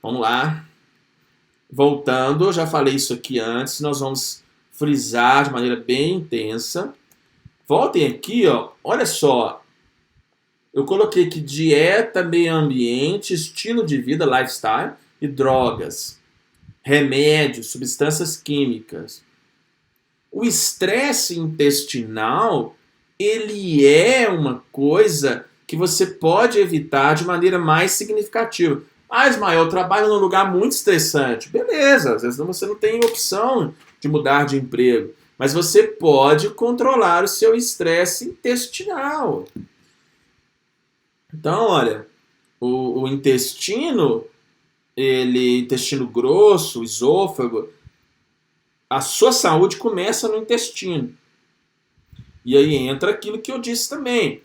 Vamos lá. Voltando, eu já falei isso aqui antes, nós vamos frisar de maneira bem intensa. Voltem aqui, ó. Olha só. Eu coloquei aqui dieta, meio ambiente, estilo de vida, lifestyle e drogas, remédios, substâncias químicas. O estresse intestinal, ele é uma coisa que você pode evitar de maneira mais significativa. Ah, Ismael, eu trabalho num lugar muito estressante. Beleza, às vezes você não tem opção de mudar de emprego. Mas você pode controlar o seu estresse intestinal. Então, olha, o intestino, intestino grosso, o esôfago, a sua saúde começa no intestino. E aí entra aquilo que eu disse também.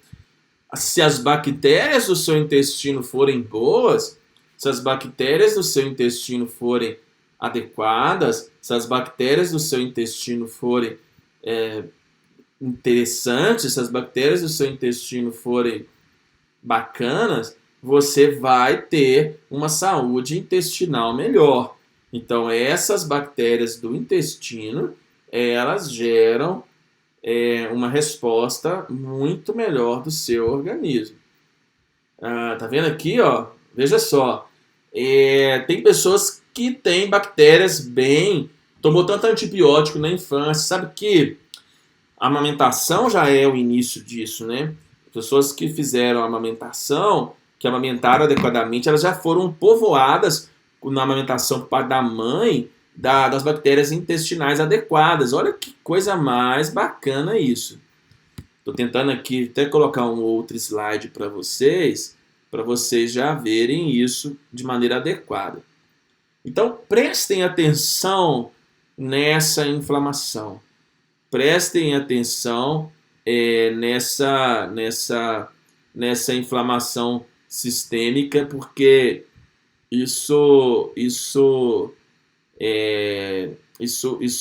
Se as bactérias do seu intestino forem boas, se as bactérias do seu intestino forem adequadas, se as bactérias do seu intestino forem interessantes, se as bactérias do seu intestino forem bacanas, você vai ter uma saúde intestinal melhor. Então, essas bactérias do intestino, elas geram uma resposta muito melhor do seu organismo. Tá vendo aqui, ó? Veja só. Tem pessoas que têm bactérias bem... Tomou tanto antibiótico na infância. Sabe que a amamentação já é o início disso, né? Pessoas que fizeram a amamentação, que amamentaram adequadamente, elas já foram povoadas na amamentação da mãe das bactérias intestinais adequadas. Olha que coisa mais bacana isso. Estou tentando aqui até colocar um outro slide para vocês já verem isso de maneira adequada. Então, prestem atenção nessa inflamação. Prestem atenção nessa inflamação sistêmica, porque isso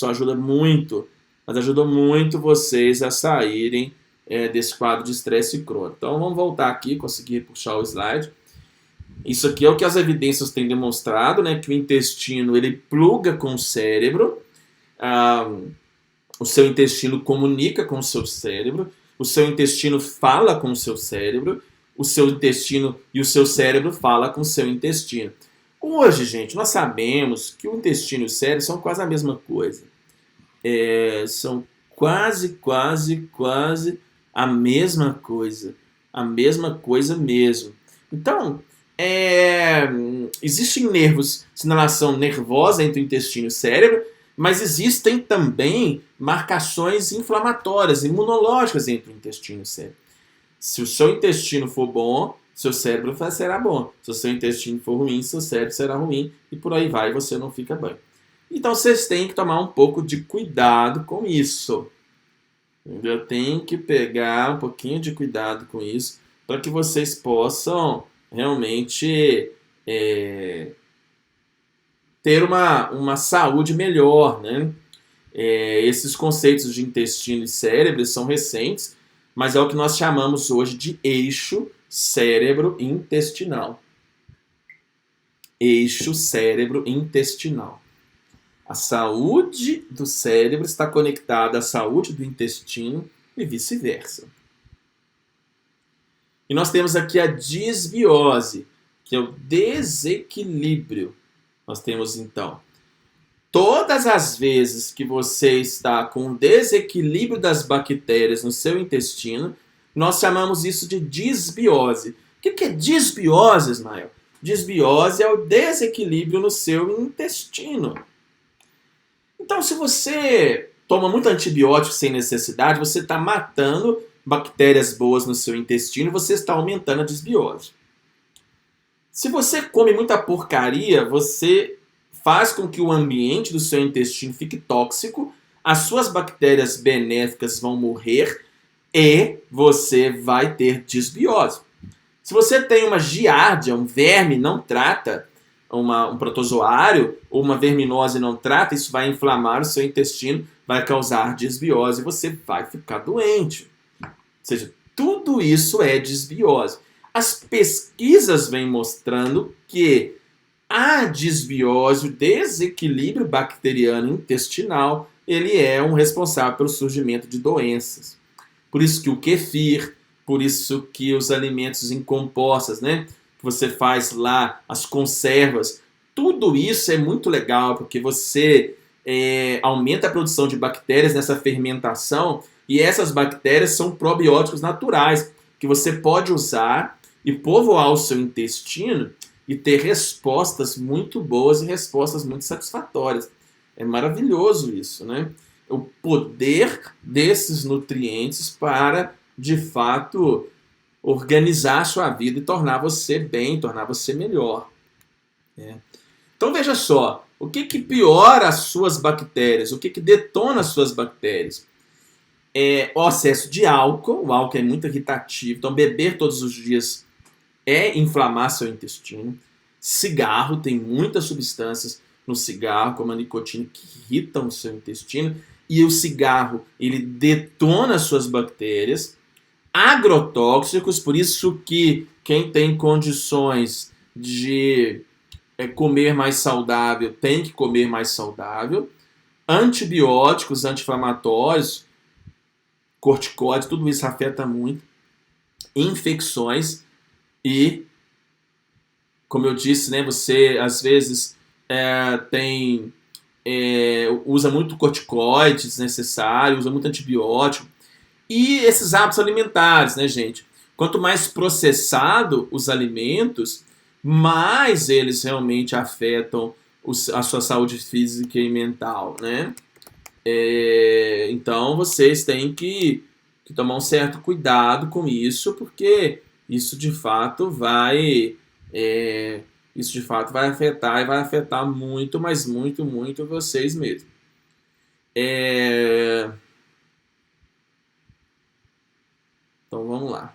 ajuda muito, mas ajuda muito vocês a saírem desse quadro de estresse crônico. Então vamos voltar aqui, conseguir puxar o slide. Isso aqui é o que as evidências têm demonstrado, né, que o intestino ele pluga com o cérebro, o seu intestino comunica com o seu cérebro, o seu intestino fala com o seu cérebro, o seu intestino e o seu cérebro fala com o seu intestino. Hoje, gente, nós sabemos que o intestino e o cérebro são quase a mesma coisa. São quase a mesma coisa. A mesma coisa mesmo. Então, existem nervos, sinalização nervosa entre o intestino e o cérebro, mas existem também marcações inflamatórias, imunológicas entre o intestino e o cérebro. Se o seu intestino for bom, seu cérebro será bom. Se o seu intestino for ruim, seu cérebro será ruim. E por aí vai, você não fica bem. Então vocês têm que tomar um pouco de cuidado com isso. Eu tenho que pegar um pouquinho de cuidado com isso para que vocês possam realmente ter uma saúde melhor, né? Esses conceitos de intestino e cérebro são recentes, mas é o que nós chamamos hoje de eixo cérebro-intestinal. Eixo cérebro-intestinal. A saúde do cérebro está conectada à saúde do intestino e vice-versa. E nós temos aqui a disbiose, que é o desequilíbrio. Nós temos, então, todas as vezes que você está com desequilíbrio das bactérias no seu intestino, nós chamamos isso de disbiose. O que é disbiose, Ismael? Disbiose é o desequilíbrio no seu intestino. Então, se você toma muito antibiótico sem necessidade, você está matando bactérias boas no seu intestino, você está aumentando a disbiose. Se você come muita porcaria, você faz com que o ambiente do seu intestino fique tóxico, as suas bactérias benéficas vão morrer e você vai ter disbiose. Se você tem uma giardia, um verme, não trata, um protozoário ou uma verminose não trata, isso vai inflamar o seu intestino, vai causar disbiose e você vai ficar doente. Ou seja, tudo isso é disbiose. As pesquisas vêm mostrando que a disbiose, o desequilíbrio bacteriano intestinal, ele é um responsável pelo surgimento de doenças. Por isso que o kefir, por isso que os alimentos em compostas, né, que você faz lá, as conservas, tudo isso é muito legal, porque você aumenta a produção de bactérias nessa fermentação, e essas bactérias são probióticos naturais, que você pode usar e povoar o seu intestino e ter respostas muito boas e respostas muito satisfatórias. É maravilhoso isso, né? O poder desses nutrientes para, de fato, organizar a sua vida e tornar você bem, tornar você melhor. Então veja só, O que que piora as suas bactérias? O que que detona as suas bactérias? O excesso de álcool. O álcool é muito irritativo, então beber todos os dias é inflamar seu intestino. Cigarro, tem muitas substâncias no cigarro, como a nicotina, que irritam o seu intestino. E o cigarro, ele detona as suas bactérias. Agrotóxicos, por isso que quem tem condições de comer mais saudável tem que comer mais saudável. Antibióticos, anti-inflamatórios, corticóides, tudo isso afeta muito. Infecções e, como eu disse, né, você às vezes usa muito corticoide desnecessário, usa muito antibiótico. E esses hábitos alimentares, né, gente? Quanto mais processado os alimentos, mais eles realmente afetam a sua saúde física e mental, né? Então vocês têm que tomar um certo cuidado com isso, porque isso de fato é, vai afetar, e vai afetar muito, mas muito, muito vocês mesmos. Então vamos lá.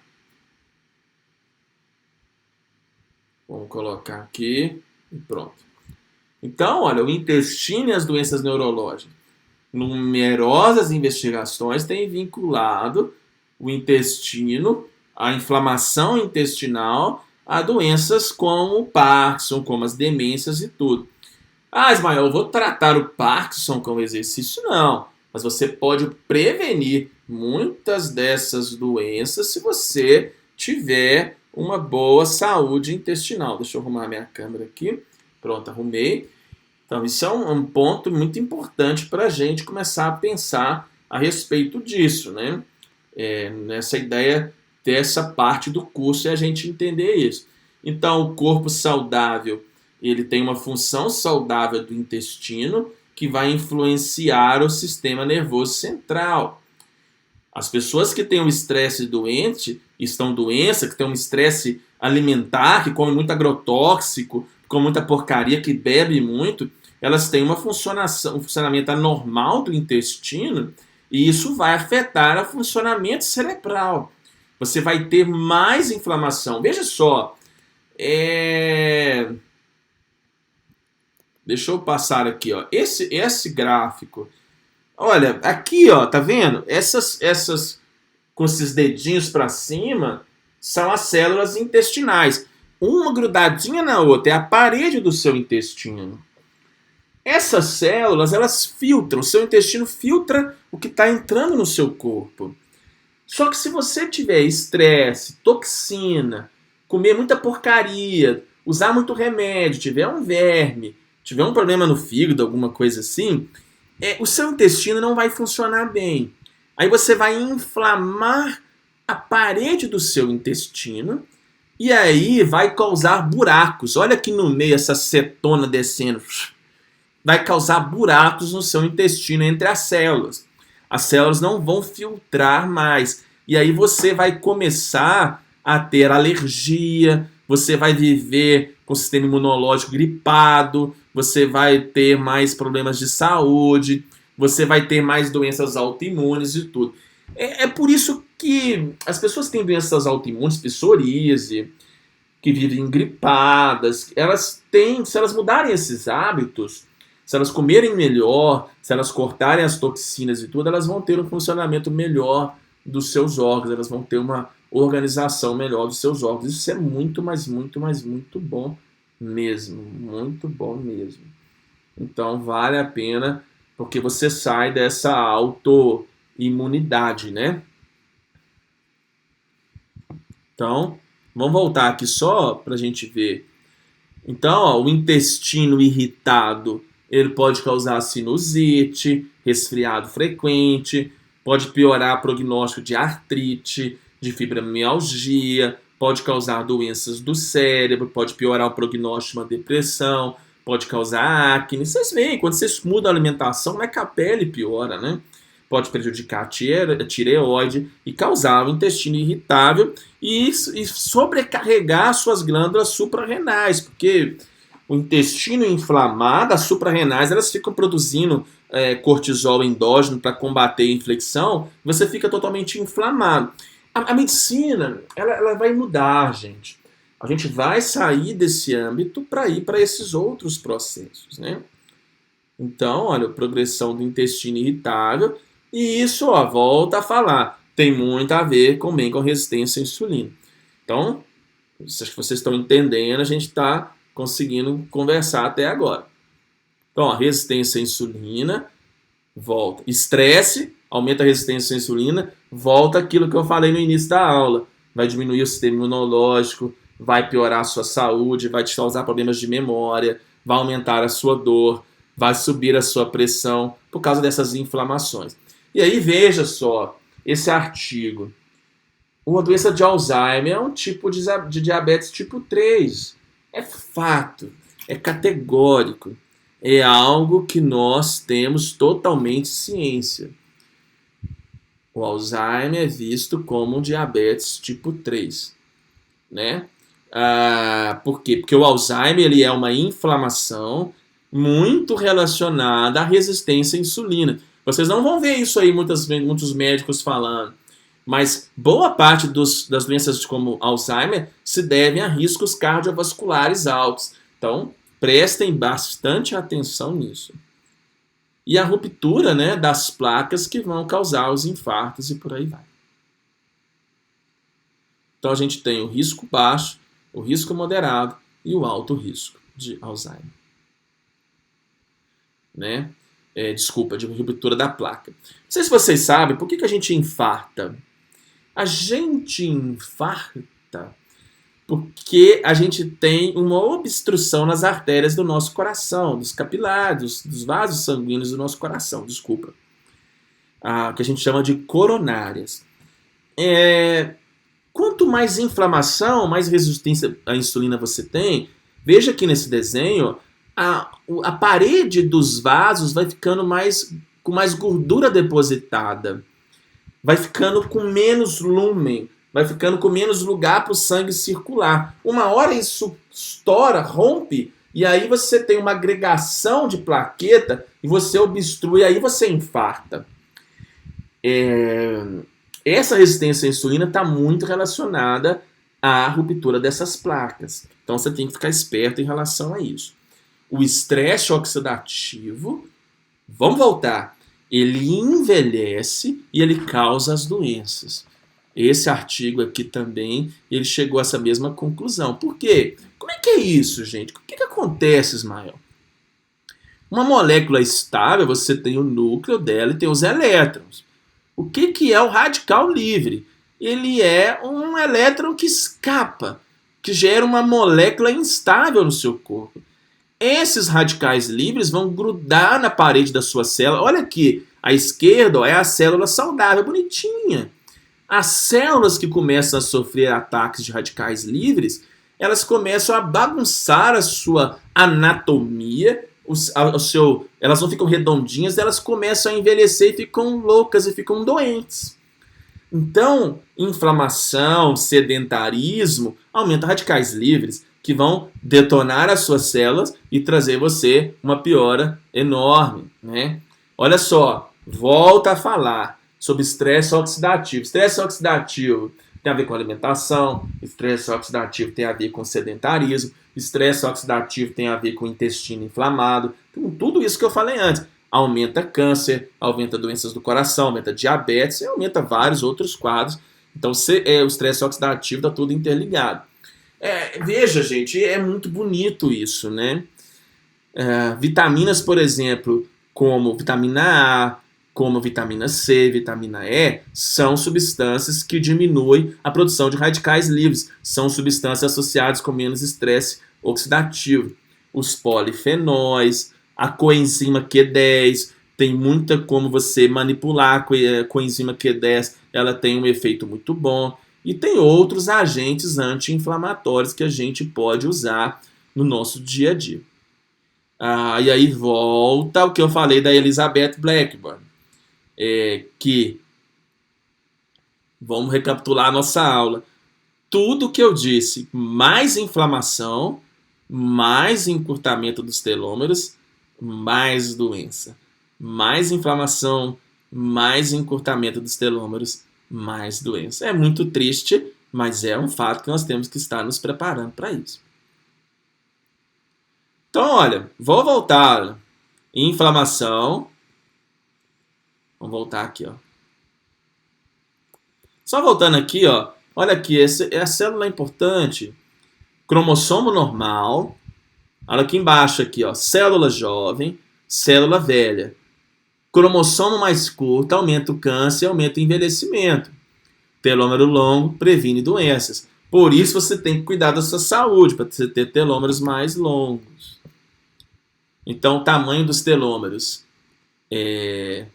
Vamos colocar aqui e pronto. Então, olha, o intestino e as doenças neurológicas. Numerosas investigações têm vinculado o intestino, a inflamação intestinal, a doenças como o Parkinson, como as demências e tudo. Ah, Ismael, eu vou tratar o Parkinson com exercício? Não. Mas você pode prevenir muitas dessas doenças se você tiver uma boa saúde intestinal. Deixa eu arrumar minha câmera aqui. Pronto, arrumei. Então, isso é um ponto muito importante para a gente começar a pensar a respeito disso, né? Nessa ideia dessa parte do curso é a gente entender isso. Então, o corpo saudável, ele tem uma função saudável do intestino que vai influenciar o sistema nervoso central. As pessoas que têm um estresse doente, estão doença, que têm um estresse alimentar, que comem muito agrotóxico, comem muita porcaria, que bebe muito, elas têm um funcionamento anormal do intestino e isso vai afetar o funcionamento cerebral. Você vai ter mais inflamação. Veja só, deixa eu passar aqui, ó. Esse gráfico. Olha, aqui, ó, tá vendo? Essas com esses dedinhos para cima são as células intestinais. Uma grudadinha na outra, é a parede do seu intestino. Essas células, elas filtram, o seu intestino filtra o que está entrando no seu corpo. Só que se você tiver estresse, toxina, comer muita porcaria, usar muito remédio, tiver um verme, tiver um problema no fígado, alguma coisa assim, o seu intestino não vai funcionar bem. Aí você vai inflamar a parede do seu intestino e aí vai causar buracos. Olha aqui no meio essa cetona descendo. Vai causar buracos no seu intestino entre as células. As células não vão filtrar mais. E aí você vai começar a ter alergia, você vai viver com o sistema imunológico gripado, você vai ter mais problemas de saúde, você vai ter mais doenças autoimunes e tudo. É por isso que as pessoas que têm doenças autoimunes, psoríase, que vivem gripadas, elas têm, se elas mudarem esses hábitos, se elas comerem melhor, se elas cortarem as toxinas e tudo, elas vão ter um funcionamento melhor dos seus órgãos, elas vão ter uma organização melhor dos seus órgãos. Isso é muito, mas muito, mas muito bom mesmo. Muito bom mesmo. Então vale a pena, porque você sai dessa autoimunidade, né? Então, vamos voltar aqui só para a gente ver. Então, ó, o intestino irritado, ele pode causar sinusite, resfriado frequente, pode piorar prognóstico de artrite, de fibromialgia, pode causar doenças do cérebro, pode piorar o prognóstico de uma depressão, pode causar acne. Vocês veem, quando vocês mudam a alimentação, como é que a pele piora, né? Pode prejudicar a tireoide e causar o intestino irritável e sobrecarregar suas glândulas suprarrenais, porque o intestino inflamado, as suprarrenais, elas ficam produzindo cortisol endógeno para combater a inflexão, você fica totalmente inflamado. A medicina, ela vai mudar, gente. A gente vai sair desse âmbito para ir para esses outros processos, né? Então, olha, progressão do intestino irritável, e isso, ó, volta a falar, tem muito a ver com resistência à insulina. Então, acho que vocês estão entendendo, a gente está conseguindo conversar até agora. Então, ó, resistência à insulina, volta. Estresse, aumenta a resistência à insulina, volta aquilo que eu falei no início da aula. Vai diminuir o sistema imunológico, vai piorar a sua saúde, vai te causar problemas de memória, vai aumentar a sua dor, vai subir a sua pressão por causa dessas inflamações. E aí, veja só, esse artigo. Uma doença de Alzheimer é um tipo de diabetes tipo 3. É fato, é categórico. É algo que nós temos totalmente ciência. O Alzheimer é visto como um diabetes tipo 3. Né? Por quê? Porque o Alzheimer ele é uma inflamação muito relacionada à resistência à insulina. Vocês não vão ver isso aí muitos médicos falando, mas boa parte das doenças como Alzheimer se devem a riscos cardiovasculares altos. Então, prestem bastante atenção nisso. E a ruptura, né, das placas que vão causar os infartos e por aí vai. Então, a gente tem o risco baixo, o risco moderado e o alto risco de Alzheimer. Né? De ruptura da placa. Não sei se vocês sabem por que a gente infarta. A gente infarta porque a gente tem uma obstrução nas artérias do nosso coração, dos capilares, dos vasos sanguíneos do nosso coração, desculpa. Que a gente chama de coronárias. Quanto mais inflamação, mais resistência à insulina você tem, veja aqui nesse desenho, a parede dos vasos vai ficando com mais gordura depositada. Vai ficando com menos lúmen, vai ficando com menos lugar para o sangue circular. Uma hora isso estoura, rompe, e aí você tem uma agregação de plaqueta e você obstrui, aí você infarta. Essa resistência à insulina está muito relacionada à ruptura dessas placas. Então você tem que ficar esperto em relação a isso. O estresse oxidativo, vamos voltar, ele envelhece e ele causa as doenças. Esse artigo aqui também, ele chegou a essa mesma conclusão. Por quê? Como é que é isso, gente? O que acontece, Ismael? Uma molécula estável, você tem o núcleo dela e tem os elétrons. O que é o radical livre? Ele é um elétron que escapa, que gera uma molécula instável no seu corpo. Esses radicais livres vão grudar na parede da sua célula. Olha aqui, à esquerda é a célula saudável, bonitinha. As células que começam a sofrer ataques de radicais livres, elas começam a bagunçar a sua anatomia, elas não ficam redondinhas, elas começam a envelhecer e ficam loucas e ficam doentes. Então, inflamação, sedentarismo, aumenta radicais livres que vão detonar as suas células e trazer você uma piora enorme, né? Olha só, volta a falar sobre estresse oxidativo. Estresse oxidativo tem a ver com alimentação, estresse oxidativo tem a ver com sedentarismo, estresse oxidativo tem a ver com intestino inflamado, então, tudo isso que eu falei antes. Aumenta câncer, aumenta doenças do coração, aumenta diabetes e aumenta vários outros quadros. Então, o estresse oxidativo está tudo interligado. Veja, gente, é muito bonito isso, né? Vitaminas, por exemplo, como vitamina A, como vitamina C, vitamina E, são substâncias que diminuem a produção de radicais livres. São substâncias associadas com menos estresse oxidativo. Os polifenóis, a coenzima Q10, tem muita como você manipular a coenzima Q10, ela tem um efeito muito bom. E tem outros agentes anti-inflamatórios que a gente pode usar no nosso dia a dia. E aí volta o que eu falei da Elizabeth Blackburn. Vamos recapitular a nossa aula. Tudo que eu disse, mais inflamação, mais encurtamento dos telômeros, mais doença. Mais inflamação, mais encurtamento dos telômeros, mais doença. É muito triste, mas é um fato que nós temos que estar nos preparando para isso. Então, olha, vou voltar. Inflamação. Vamos voltar aqui, ó. Só voltando aqui, ó. Olha aqui, a célula importante. Cromossomo normal. Olha aqui embaixo, aqui, ó. Célula jovem, célula velha. Cromossomo mais curto aumenta o câncer, aumenta o envelhecimento. Telômero longo previne doenças. Por isso você tem que cuidar da sua saúde, para você ter telômeros mais longos. Então, o tamanho dos telômeros é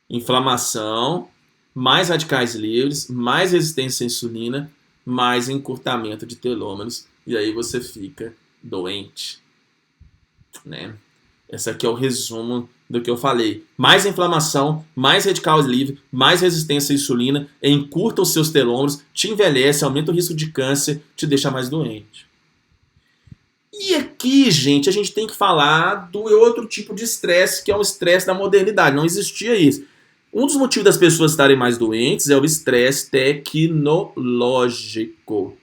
inflamação, mais radicais livres, mais resistência à insulina, mais encurtamento de telômeros. E aí você fica doente, né? Esse aqui é o resumo do que eu falei. Mais inflamação, mais radical livre, mais resistência à insulina, encurta os seus telômeros, te envelhece, aumenta o risco de câncer, te deixa mais doente. E aqui, gente, a gente tem que falar do outro tipo de estresse, que é o estresse da modernidade. Não existia isso. Um dos motivos das pessoas estarem mais doentes é o estresse tecnológico.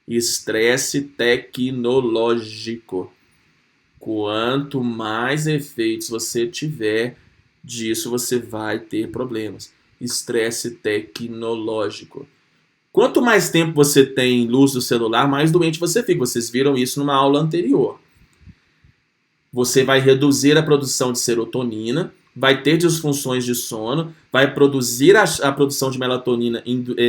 Estresse tecnológico. Quanto mais efeitos você tiver disso, você vai ter problemas. Estresse tecnológico. Quanto mais tempo você tem luz do celular, mais doente você fica. Vocês viram isso numa aula anterior. Você vai reduzir a produção de serotonina, vai ter disfunções de sono, vai produzir a produção de melatonina,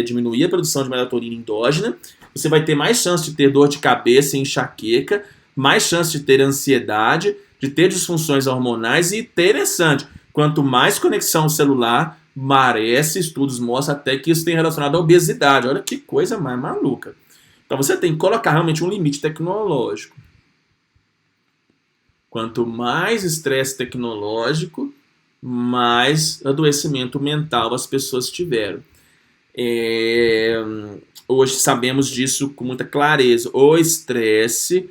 diminuir a produção de melatonina endógena, você vai ter mais chance de ter dor de cabeça e enxaqueca, mais chance de ter ansiedade, de ter disfunções hormonais e interessante, quanto mais conexão celular, parece, estudos mostram até que isso tem relacionado à obesidade. Olha que coisa mais maluca. Então você tem que colocar realmente um limite tecnológico. Quanto mais estresse tecnológico, mais adoecimento mental as pessoas tiveram. Hoje sabemos disso com muita clareza. O estresse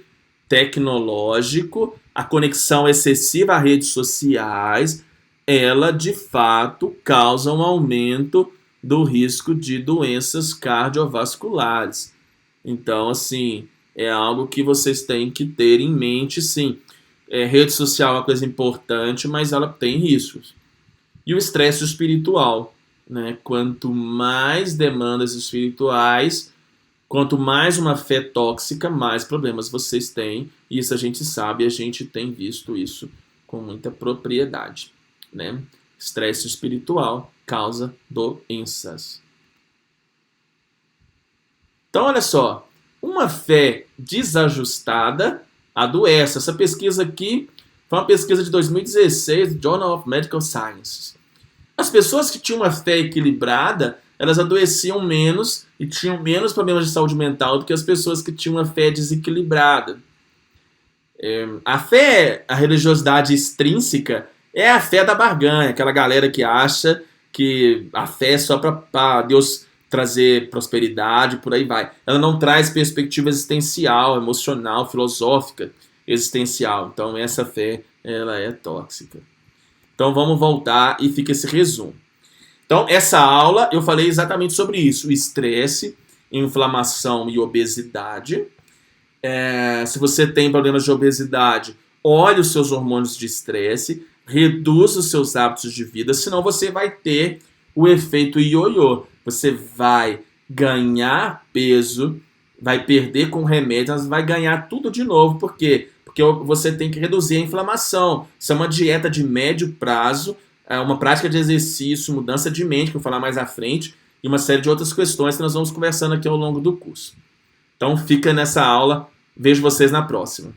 tecnológico, a conexão excessiva a redes sociais, ela de fato causa um aumento do risco de doenças cardiovasculares. Então, assim, é algo que vocês têm que ter em mente, sim. Rede social é uma coisa importante, mas ela tem riscos. E o estresse espiritual, né? Quanto mais demandas espirituais, quanto mais uma fé tóxica, mais problemas vocês têm. Isso a gente sabe, a gente tem visto isso com muita propriedade, né? Estresse espiritual causa doenças. Então, olha só, uma fé desajustada adoece. Essa pesquisa aqui foi uma pesquisa de 2016 do Journal of Medical Sciences. As pessoas que tinham uma fé equilibrada, elas adoeciam menos e tinham menos problemas de saúde mental do que as pessoas que tinham uma fé desequilibrada. A fé, a religiosidade extrínseca, é a fé da barganha, aquela galera que acha que a fé é só para Deus trazer prosperidade, por aí vai. Ela não traz perspectiva existencial, emocional, filosófica, existencial. Então essa fé, ela é tóxica. Então vamos voltar e fica esse resumo. Então essa aula eu falei exatamente sobre isso, o estresse, inflamação e obesidade. Se você tem problemas de obesidade, olhe os seus hormônios de estresse, reduza os seus hábitos de vida, senão você vai ter o efeito ioiô. Você vai ganhar peso, vai perder com remédio, mas vai ganhar tudo de novo. Por quê? Porque você tem que reduzir a inflamação. Isso é uma dieta de médio prazo, uma prática de exercício, mudança de mente, que eu vou falar mais à frente, e uma série de outras questões que nós vamos conversando aqui ao longo do curso. Então fica nessa aula, vejo vocês na próxima.